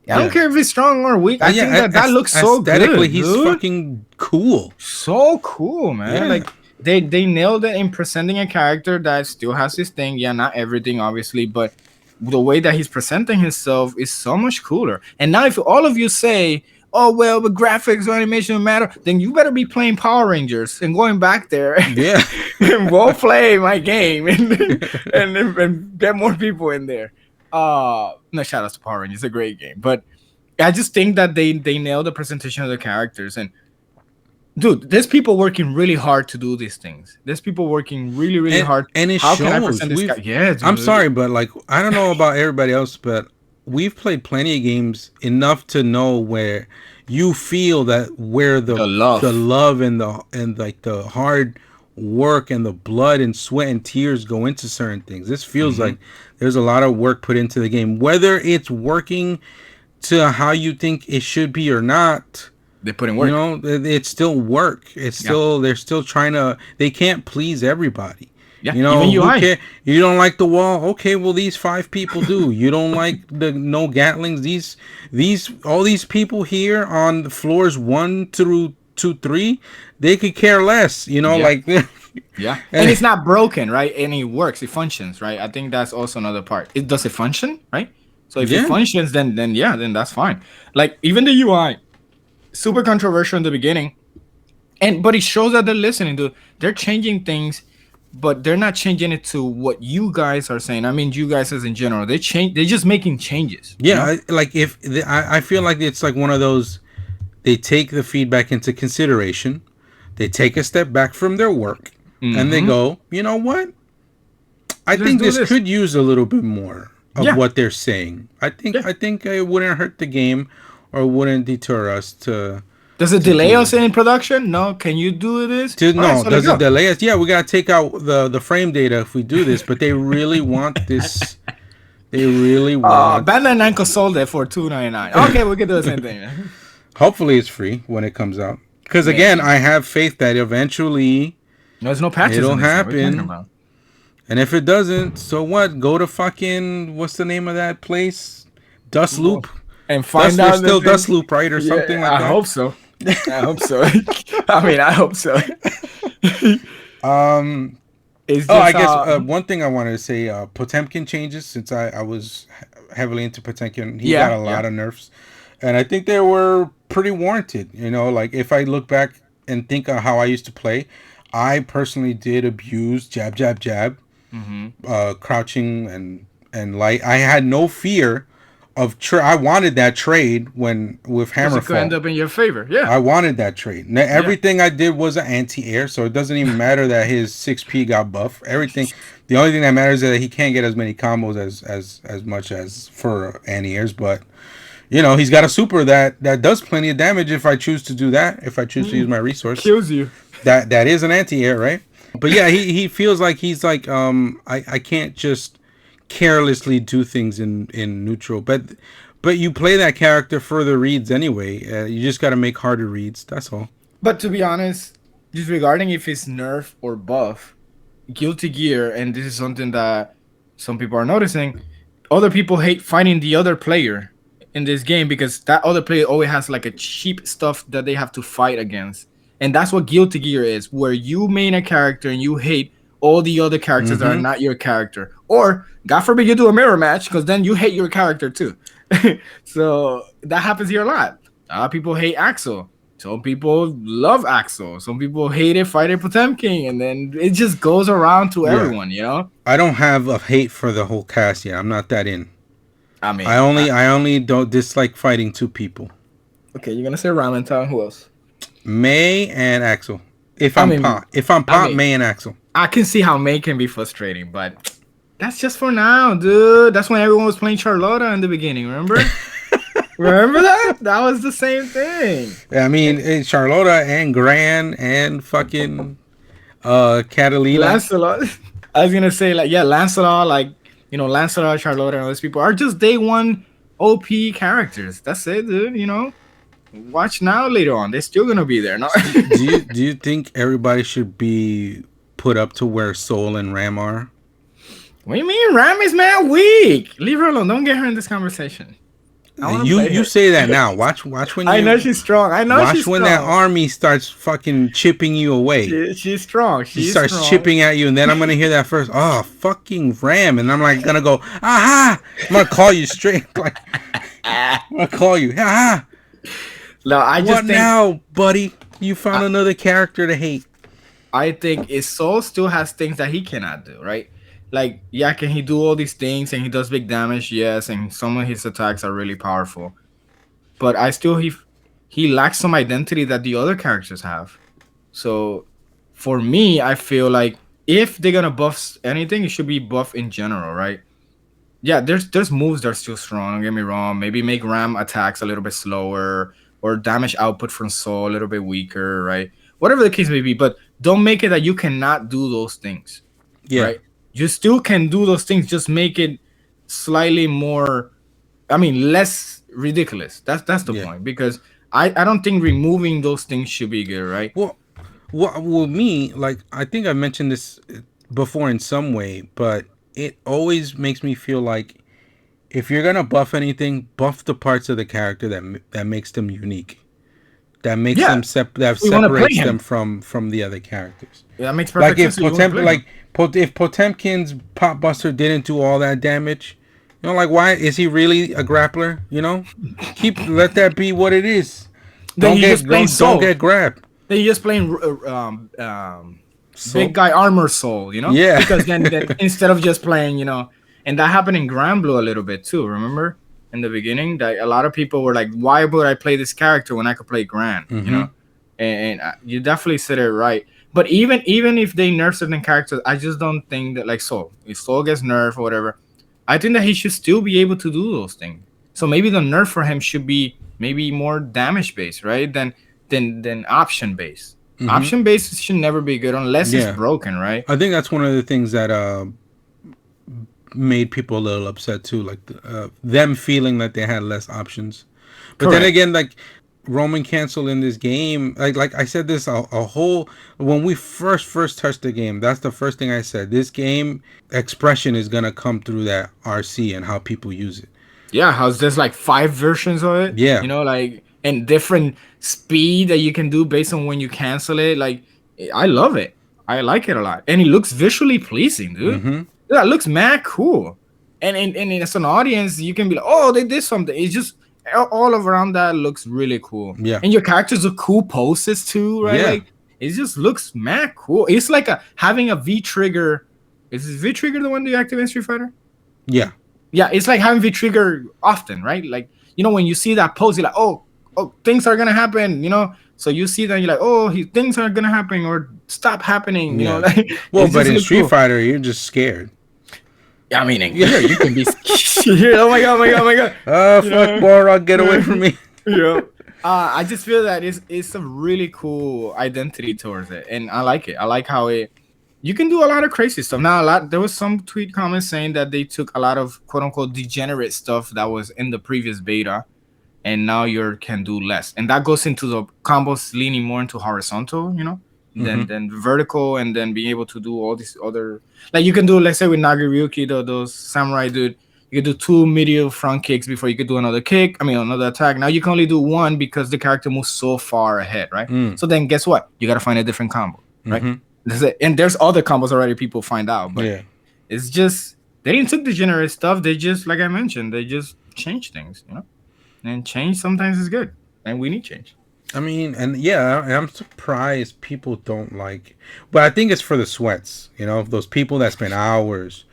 Speaker 3: I don't
Speaker 2: Yeah.
Speaker 3: care if he's strong or weak. I think
Speaker 2: Yeah.
Speaker 3: that looks so
Speaker 2: Aesthetically,
Speaker 3: good,
Speaker 2: he's
Speaker 3: dude.
Speaker 2: fucking cool.
Speaker 3: So cool, man.
Speaker 2: Yeah.
Speaker 3: Like they nailed it in presenting a character that still has his thing. Yeah, not everything, obviously, but the way that he's presenting himself is so much cooler. And now, if all of you say, "Oh well, the graphics or animation don't matter," then you better be playing Power Rangers and going back there
Speaker 2: Yeah.
Speaker 3: and we'll play my game and get more people in there. No, shout out to Power Rangers, it's a great game, but I just think that they nailed the presentation of the characters. And dude, there's people working really hard to do these things. There's people working really, really hard.
Speaker 2: And it
Speaker 3: How
Speaker 2: shows.
Speaker 3: can I present this guy? Yeah, dude.
Speaker 2: I'm sorry, but like I don't know about everybody else, but we've played plenty of games enough to know where you feel that where
Speaker 3: The love.
Speaker 2: and like the hard work and the blood and sweat and tears go into certain things. This feels like there's a lot of work put into the game, whether it's working to how you think it should be or not.
Speaker 3: They put in work.
Speaker 2: You know, it's still work. It's still they're still trying to. They can't please everybody.
Speaker 3: Yeah,
Speaker 2: You know,
Speaker 3: even UI.
Speaker 2: you don't like the wall. Okay, well these 5 people do. You don't like the no Gatlings. These all these people here on the floors 1 through 3, they could care less. You know,
Speaker 3: Yeah.
Speaker 2: like
Speaker 3: Yeah, and it's not broken, right? And it works. It functions, right? I think that's also another part. Does it function, right? So if it
Speaker 2: Yeah.
Speaker 3: functions, then then that's fine. Like even the UI, super controversial in the beginning, but it shows that they're listening to. They're changing things, but they're not changing it to what you guys are saying. I mean, you guys as in general, they change. They're just making changes.
Speaker 2: Yeah, like if I feel like it's like one of those. They take the feedback into consideration. They take a step back from their work, and they go, you know what? I think this could use a little bit more of what they're saying. I think it wouldn't hurt the game, or wouldn't deter us to.
Speaker 3: Does it delay us in production? No. Can you do this?
Speaker 2: Does it delay us? Yeah, we gotta take out the frame data if we do this. But they really want this. They really want.
Speaker 3: Bandai Namco sold it for $2.99. Okay, we can do the same thing.
Speaker 2: Hopefully, it's free when it comes out. Because again, I have faith that eventually
Speaker 3: there's no patches.
Speaker 2: It'll happen. And if it doesn't, so what? Go to fucking what's the name of that place? Dust Loop.
Speaker 3: And find out
Speaker 2: still Dust Loop, right, or something like that.
Speaker 3: I hope so. I hope so. I mean, I hope so.
Speaker 2: I guess one thing I wanted to say, Potemkin changes, since I was heavily into Potemkin. He got a lot of nerfs, and I think they were pretty warranted. You know, like if I look back and think of how I used to play, I personally did abuse jab, jab, jab, crouching and light. I had no fear of I wanted that trade with Hammerfall. It
Speaker 3: could end up in your favor. Yeah,
Speaker 2: I wanted that trade. Now, everything I did was an anti-air, so it doesn't even matter that his 6P got buff. Everything. The only thing that matters is that he can't get as many combos as much as for anti-airs, but you know, he's got a super that does plenty of damage if I choose to do that. If I choose to use my resource,
Speaker 3: kills you.
Speaker 2: That is an anti-air, right? But yeah, he feels like he's like I can't just carelessly do things in neutral, but you play that character for the reads anyway. You just got to make harder reads. That's all.
Speaker 3: But to be honest, disregarding if it's nerf or buff, Guilty Gear, and this is something that some people are noticing, other people hate fighting the other player in this game because that other player always has like a cheap stuff that they have to fight against. And that's what Guilty Gear is, where you main a character and you hate all the other characters that are not your character. Or, God forbid, you do a mirror match, because then you hate your character too. So, that happens here a lot. A lot of people hate Axel. Some people love Axel. Some people hate it, fight it, Potemkin. And then it just goes around to everyone, you know?
Speaker 2: I don't have a hate for the whole cast yet. I'm not that in.
Speaker 3: I mean...
Speaker 2: I only don't dislike fighting 2 people.
Speaker 3: Okay, you're going to say Ramen Town. Who else?
Speaker 2: May and Axel. If I'm Pop, May and Axel.
Speaker 3: I can see how May can be frustrating, but that's just for now, dude. That's when everyone was playing Charlotta in the beginning, remember? Remember that? That was the same thing.
Speaker 2: I mean, Charlotta and Gran and fucking Catalina.
Speaker 3: Lancelot. I was gonna say like Lancelot, like Lancelot, Charlotte, and all these people are just day one OP characters. That's it, dude. Watch now later on, they're still gonna be there. No.
Speaker 2: Do you think everybody should be put up to where Soul and Ram are?
Speaker 3: What do you mean? Ram is man weak. Leave her alone. Don't get her in this conversation.
Speaker 2: You say that now. Watch when
Speaker 3: I know she's strong.
Speaker 2: Watch when that army starts fucking chipping you away.
Speaker 3: She's strong.
Speaker 2: She starts chipping at you, and then I'm gonna hear that first. Oh, fucking Ram, and I'm like gonna go, aha! I'm gonna call you straight. Like, I'm gonna call you, aha!
Speaker 3: No, I just
Speaker 2: what now, buddy? You found another character to hate.
Speaker 3: I think his Soul still has things that he cannot do, right? Like, yeah, can he do all these things and he does big damage? Yes, and some of his attacks are really powerful. But he lacks some identity that the other characters have. So for me, I feel like if they're gonna buff anything, it should be buff in general, right? Yeah, there's moves that are still strong, don't get me wrong. Maybe make Ram attacks a little bit slower or damage output from Soul a little bit weaker, right? Whatever the case may be, but don't make it that you cannot do those things.
Speaker 2: Yeah.
Speaker 3: Right? You still can do those things, just make it slightly more, less ridiculous. That's the point. Because I don't think removing those things should be good, right?
Speaker 2: Well, me, like, I think I mentioned this before in some way, but it always makes me feel like if you're gonna buff anything, buff the parts of the character that makes them unique, that makes them separates them from the other characters.
Speaker 3: Yeah, that makes perfect sense.
Speaker 2: If Potemkin's Pop Buster didn't do all that damage, like, why is he really a grappler? Let that be what it is. Don't get grabbed.
Speaker 3: Then you're just playing big guy armor Soul,
Speaker 2: Yeah.
Speaker 3: Because then instead of just playing, and that happened in Grand Blue a little bit too. Remember in the beginning that a lot of people were like, "Why would I play this character when I could play Grand?"
Speaker 2: Mm-hmm.
Speaker 3: And you definitely said it right. But even if they nerf certain characters, I just don't think that, like Soul, if Soul gets nerfed or whatever, I think that he should still be able to do those things. So maybe the nerf for him should be maybe more damage based, right? Than option based. Mm-hmm. Option based should never be good unless it's broken, right?
Speaker 2: I think that's one of the things that made people a little upset too, like them feeling that they had less options. But Correct. Then again, like, Roman cancel in this game, like I said this a whole when we first touched the game, that's the first thing I said. This game expression is gonna come through that RC and how people use it.
Speaker 3: Yeah, how's there's like 5 versions of it.
Speaker 2: Yeah,
Speaker 3: like, and different speed that you can do based on when you cancel it. Like, I love it. I like it a lot, and it looks visually pleasing, dude.
Speaker 2: Mm-hmm.
Speaker 3: That looks mad cool. And as an audience, you can be like, oh, they did something. It's just all around that looks really cool.
Speaker 2: Yeah.
Speaker 3: And your characters are cool poses too, right?
Speaker 2: Yeah.
Speaker 3: Like, it just looks mad cool. It's like having a V trigger. Is V trigger the one that you activate in Street Fighter?
Speaker 2: Yeah.
Speaker 3: Yeah, it's like having V trigger often, right? Like, when you see that pose, you're like, oh, things are gonna happen, So you see that, you're like, oh, things are gonna happen or stop happening, Like,
Speaker 2: well, but in Street Fighter, you're just scared.
Speaker 3: Yeah, I mean, in here you can be scared. Oh my god.
Speaker 2: Oh, fuck, Borok, get away from me.
Speaker 3: Yeah. I just feel that it's a really cool identity towards it, and I like it. I like how you can do a lot of crazy stuff. Now, there was some tweet comments saying that they took a lot of quote unquote degenerate stuff that was in the previous beta, and now you can do less, and that goes into the combos leaning more into horizontal, than vertical, and then being able to do all these other, like, you can do, let's say with Nagiriyuki, those samurai dude, you could do 2 medial front kicks before you could do another another attack. Now you can only do 1 because the character moves so far ahead, right? So then guess what? You got to find a different combo, right? Mm-hmm. And there's other combos already people find out, but it's just, they didn't took the generate stuff. They just, like I mentioned, they just change things, and change sometimes is good, and we need change.
Speaker 2: I mean, and I'm surprised people don't like, but I think it's for the sweats, those people that spend hours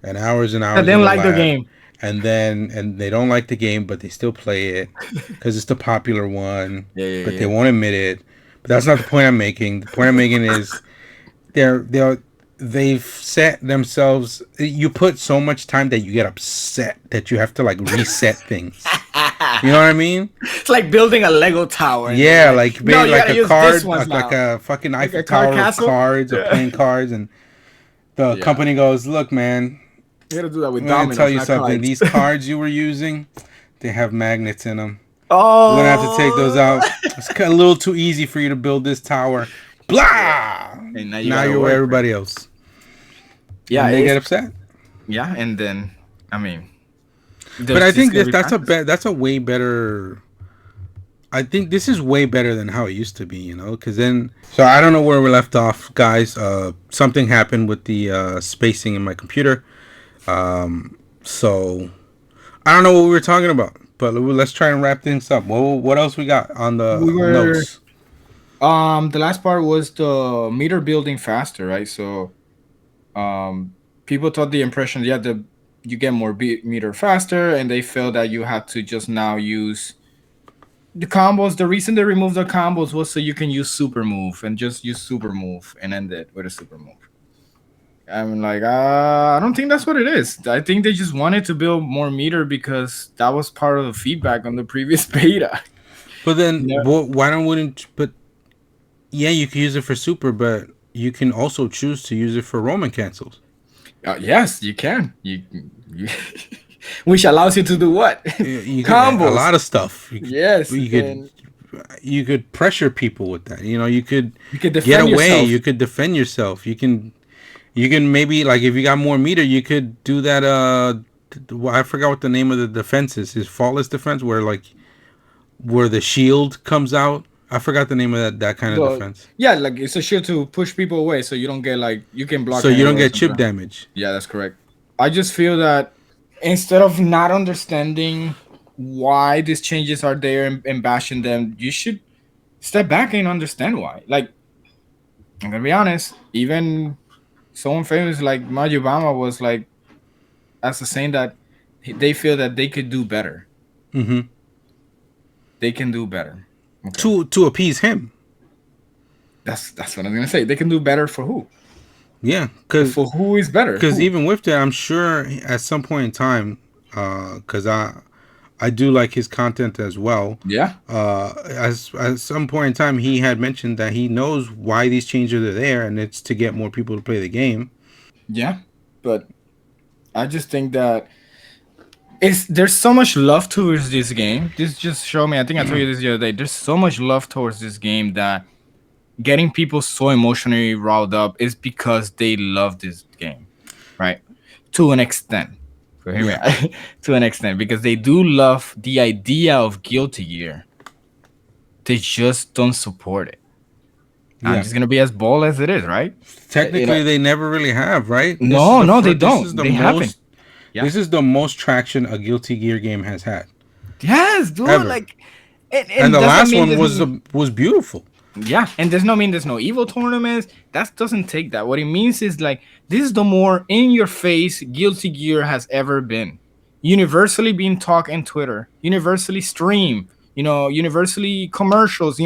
Speaker 2: and hours and hours.
Speaker 3: They don't like the game,
Speaker 2: and they don't like the game, but they still play it because it's the popular one. But they won't admit it. But that's not the point I'm making. The point I'm making is they've set themselves. You put so much time that you get upset that you have to, like, reset things. You know what I mean?
Speaker 3: It's like building a Lego tower. And
Speaker 2: Yeah,
Speaker 3: like,
Speaker 2: like
Speaker 3: no,
Speaker 2: made
Speaker 3: you
Speaker 2: like
Speaker 3: gotta
Speaker 2: a
Speaker 3: use this
Speaker 2: card,
Speaker 3: ones
Speaker 2: like
Speaker 3: now.
Speaker 2: a fucking
Speaker 3: Like
Speaker 2: Eiffel
Speaker 3: a card
Speaker 2: Tower of
Speaker 3: castle.
Speaker 2: cards, of
Speaker 3: Yeah.
Speaker 2: playing cards, and the
Speaker 3: Yeah.
Speaker 2: company goes, "Look, man,
Speaker 3: You gotta do that with
Speaker 2: I'm gonna tell
Speaker 3: dominoes,
Speaker 2: you
Speaker 3: not
Speaker 2: something.
Speaker 3: cards.
Speaker 2: These cards you were using, they have magnets in them. We're gonna have to take those
Speaker 3: Oh.
Speaker 2: out. It's a little too easy for you to build this tower.
Speaker 3: Yeah.
Speaker 2: Blah.
Speaker 3: And now you
Speaker 2: Now
Speaker 3: gotta
Speaker 2: you're where
Speaker 3: work, man.
Speaker 2: everybody else,
Speaker 3: Yeah,
Speaker 2: and they
Speaker 3: it's
Speaker 2: get upset.
Speaker 3: yeah, and then I mean,
Speaker 2: But
Speaker 3: there's
Speaker 2: I
Speaker 3: just
Speaker 2: think
Speaker 3: gonna
Speaker 2: this
Speaker 3: be
Speaker 2: that's a
Speaker 3: practice.
Speaker 2: that's a way better. I think this is way better than how it used to be, you know, because then. So I don't know where we left off, guys. Something happened with the spacing in my computer. So I don't know what we were talking about, but let's try and wrap things up. What else we got on the
Speaker 3: We were
Speaker 2: notes?
Speaker 3: the last part was the meter building faster, right? So people thought the impression, yeah, the you get more meter faster, and they felt that you had to just now use the combos. The reason they removed the combos was so you can use super move and just use super move and end it with a super move. I'm like, I don't think that's what it is. I think they just wanted to build more meter because that was part of the feedback on the previous beta.
Speaker 2: But then,
Speaker 3: Yeah.
Speaker 2: why don't wouldn't? But yeah, you can use it for super, but you can also choose to use it for Roman cancels.
Speaker 3: Yes, you can. You which allows you to do what?
Speaker 2: You could a
Speaker 3: Combos.
Speaker 2: lot of stuff.
Speaker 3: Yes,
Speaker 2: You could
Speaker 3: and
Speaker 2: you could pressure people with that. You know, you could
Speaker 3: you can
Speaker 2: get
Speaker 3: defend
Speaker 2: away.
Speaker 3: yourself.
Speaker 2: You could defend yourself. You can maybe like if you got more meter, you could do that. I forgot what the name of the defense is. His faultless defense, where the shield comes out. I forgot the name of that kind of
Speaker 3: The
Speaker 2: defense.
Speaker 3: yeah, like it's a shield to push people away, so you don't get like you can block
Speaker 2: So you don't
Speaker 3: anywhere or
Speaker 2: get
Speaker 3: something.
Speaker 2: chip damage.
Speaker 3: Yeah, that's correct. I just feel that instead of not understanding why these changes are there and bashing them, you should step back and understand why. Like, I'm gonna be honest, even someone famous like Maji Obama was like, as a saying that they feel that they could do better.
Speaker 2: Mm-hmm.
Speaker 3: They can do better. Okay,
Speaker 2: To appease him.
Speaker 3: that's what I'm gonna say. They can do better for who?
Speaker 2: Yeah, because
Speaker 3: For who is better? Who?
Speaker 2: even with that, I'm sure at some point in time, because I do like his content as well.
Speaker 3: Yeah,
Speaker 2: As at some point in time, he had mentioned that he knows why these changes are there, and it's to get more people to play the game.
Speaker 3: yeah. But I just think that there's so much love towards this game. This just showed me. I think I told you this the other day. There's so much love towards this game that getting people so emotionally riled up is because they love this game, right? To an extent. So hear me
Speaker 2: Yeah.
Speaker 3: out. To an extent, because they do love the idea of Guilty Gear. They just don't support it. I'm
Speaker 2: Yeah.
Speaker 3: just gonna be as bold as it is, right?
Speaker 2: Technically, they never really have, right?
Speaker 3: No, they
Speaker 2: This
Speaker 3: don't.
Speaker 2: is the
Speaker 3: They haven't. Yeah.
Speaker 2: This is the most traction a Guilty Gear game has had
Speaker 3: Yes, dude.
Speaker 2: ever.
Speaker 3: Like,
Speaker 2: And the
Speaker 3: doesn't
Speaker 2: last
Speaker 3: mean
Speaker 2: one
Speaker 3: there's
Speaker 2: was beautiful.
Speaker 3: yeah, and there's no evil tournaments. That doesn't take that. What it means is like this is the more in your face Guilty Gear has ever been. Universally being talked in Twitter, universally stream, universally commercials,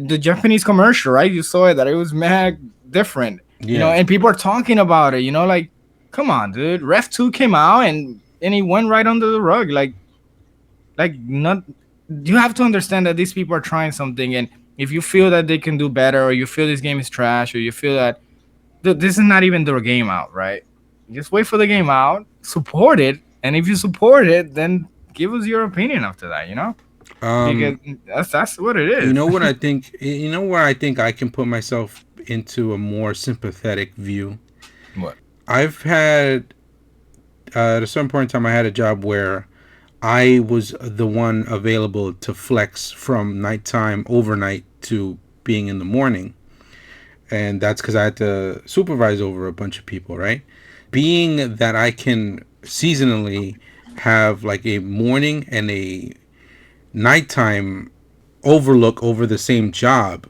Speaker 3: the Japanese commercial, right? You saw it that it was mad different.
Speaker 2: Yeah.
Speaker 3: And people are talking about it, like, come on, dude. Ref 2 came out and he went right under the rug. Like not you have to understand that these people are trying something, and if you feel that they can do better, or you feel this game is trash, or you feel that this is not even their game out, right? Just wait for the game out, support it, and if you support it, then give us your opinion after that, because that's what it is.
Speaker 2: You know what I think? You know where I think I can put myself into a more sympathetic view.
Speaker 3: What?
Speaker 2: I've had at a certain point in time, I had a job where I was the one available to flex from nighttime overnight to being in the morning. And that's because I had to supervise over a bunch of people, right? Being that I can seasonally have like a morning and a nighttime overlook over the same job,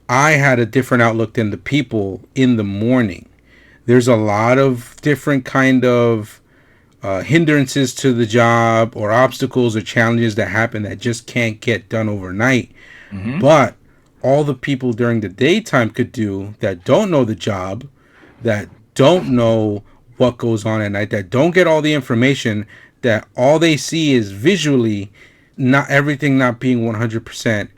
Speaker 2: I had a different outlook than the people in the morning. There's a lot of different kind of hindrances to the job or obstacles or challenges that happen that just can't get done overnight.
Speaker 3: Mm-hmm.
Speaker 2: But all the people during the daytime could do that don't know the job, that don't know what goes on at night, that don't get all the information, that all they see is visually not everything not being 100%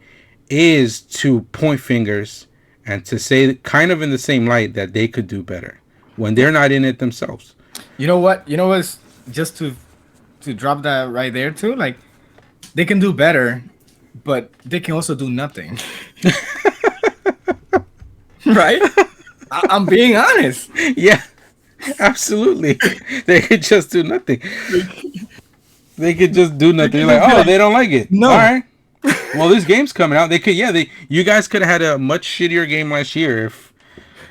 Speaker 2: is to point fingers and to say kind of in the same light that they could do better when they're not in it themselves.
Speaker 3: You know what? You know what's just to drop that right there too. Like they can do better, but they can also do nothing. Right? I'm being honest.
Speaker 2: Yeah, absolutely. They could just do nothing. They could just do nothing. Like, oh, they don't like it.
Speaker 3: No.
Speaker 2: All right. Well, this game's coming out. They could, yeah. You guys could have had a much shittier game last year if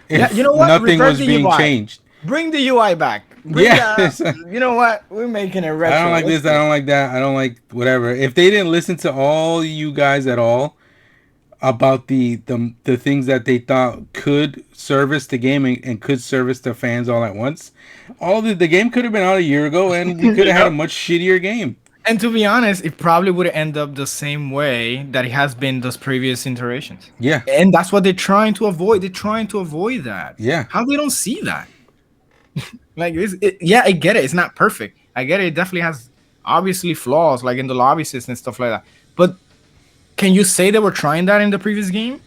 Speaker 3: Yeah, you know what?
Speaker 2: nothing
Speaker 3: Refer
Speaker 2: was
Speaker 3: the
Speaker 2: being
Speaker 3: UI.
Speaker 2: changed.
Speaker 3: Bring the UI back. You know what? We're making it retro.
Speaker 2: I don't like this. I don't like that. I don't like whatever. If they didn't listen to all you guys at all about the things that they thought could service the game and could service the fans all at once, the game could have been out a year ago and we could have had a much shittier game.
Speaker 3: And to be honest, it probably would end up the same way that it has been those previous iterations.
Speaker 2: Yeah.
Speaker 3: And that's what they're trying to avoid. They're trying to avoid that.
Speaker 2: Yeah.
Speaker 3: How they don't see that? Like, yeah, I get it. It's not perfect. I get it. It definitely has obviously flaws, like in the lobby system and stuff like that. But can you say they were trying that in the previous game?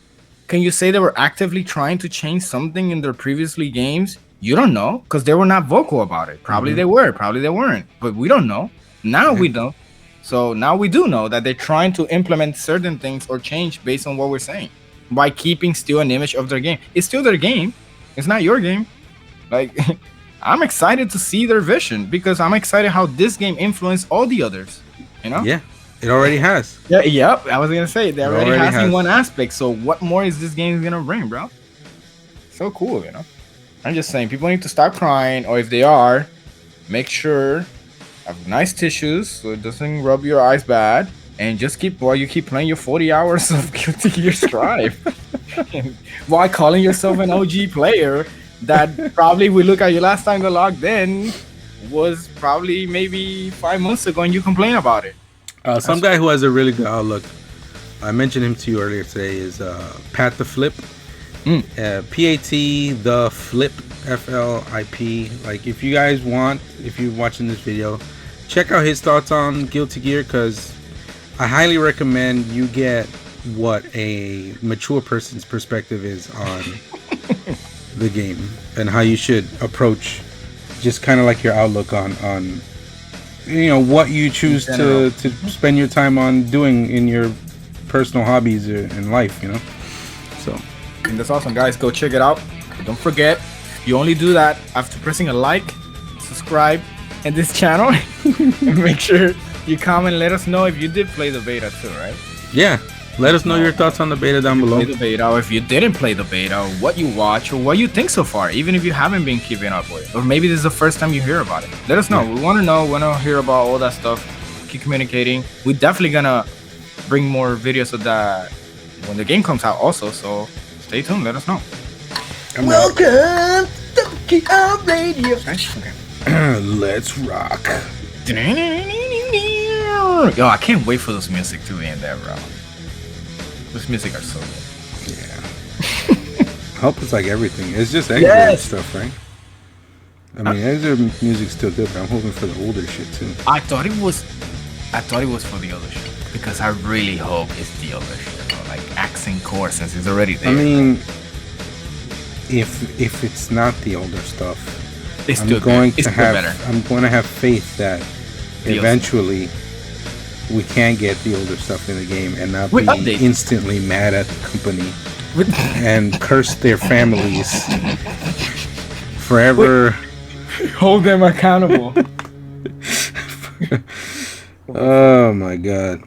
Speaker 3: Can you say they were actively trying to change something in their previously games? You don't know, because they were not vocal about it. Probably they were. Probably they weren't. But we don't know. Now we don't. So now we do know that they're trying to implement certain things or change based on what we're saying by keeping still an image of their game. It's still their game. It's not your game. Like, I'm excited to see their vision because I'm excited how this game influenced all the others. You know?
Speaker 2: Yeah, it already has.
Speaker 3: Yeah, yep. I was gonna say it already has in
Speaker 2: has.
Speaker 3: one aspect. So what more is this game gonna bring, bro? So cool, you know. I'm just saying, people need to stop crying, or if they are, make sure have nice tissues so it doesn't rub your eyes bad, and just keep playing your 40 hours of Guilty Gear Strive while calling yourself an OG player. That probably we look at you last time they logged in was probably maybe 5 months ago, and you complain about it.
Speaker 2: Some guy who has a really good outlook, I mentioned him to you earlier today, is Pat the Flip. P-A-T the Flip, F-L-I-P. Like, if you guys want, if you're watching this video, check out his thoughts on Guilty Gear, because I highly recommend you get what a mature person's perspective is on the game and how you should approach just kind of like your outlook on what you choose to spend your time on doing in your personal hobbies in life, so
Speaker 3: and that's awesome, guys. Go check it out. Don't forget, you only do that after pressing a like, subscribe, and this channel. Make sure you comment, let us know if you did play the beta too, right?
Speaker 2: Yeah, let us know your thoughts on the beta down below.
Speaker 3: Play the beta, or if you didn't play the beta, what you watch, or what you think so far, even if you haven't been keeping up with it, or maybe this is the first time you hear about it. Let us know. We want to know. We want to hear about all that stuff. Keep communicating. We're definitely gonna bring more videos of that when the game comes out also, so stay tuned. Let us know.
Speaker 2: Welcome
Speaker 3: to DKO
Speaker 2: Okay. Let's rock.
Speaker 3: Yo, I can't wait for this music to be in there, bro. This music are so good.
Speaker 2: Yeah. I hope it's like everything. It's just extra stuff, right? I mean, extra music's still good, but I'm hoping for the older shit too.
Speaker 3: I thought it was for the other shit, because I really hope it's the other shit, bro. Like accent core, since it's already there.
Speaker 2: I mean, if it's not the older stuff,
Speaker 3: it's
Speaker 2: I'm
Speaker 3: still
Speaker 2: going
Speaker 3: good.
Speaker 2: to I'm going to have faith that eventually we can get the older stuff in the game and not be instantly mad at the company and curse their families forever.
Speaker 3: Hold them accountable.
Speaker 2: Oh my god.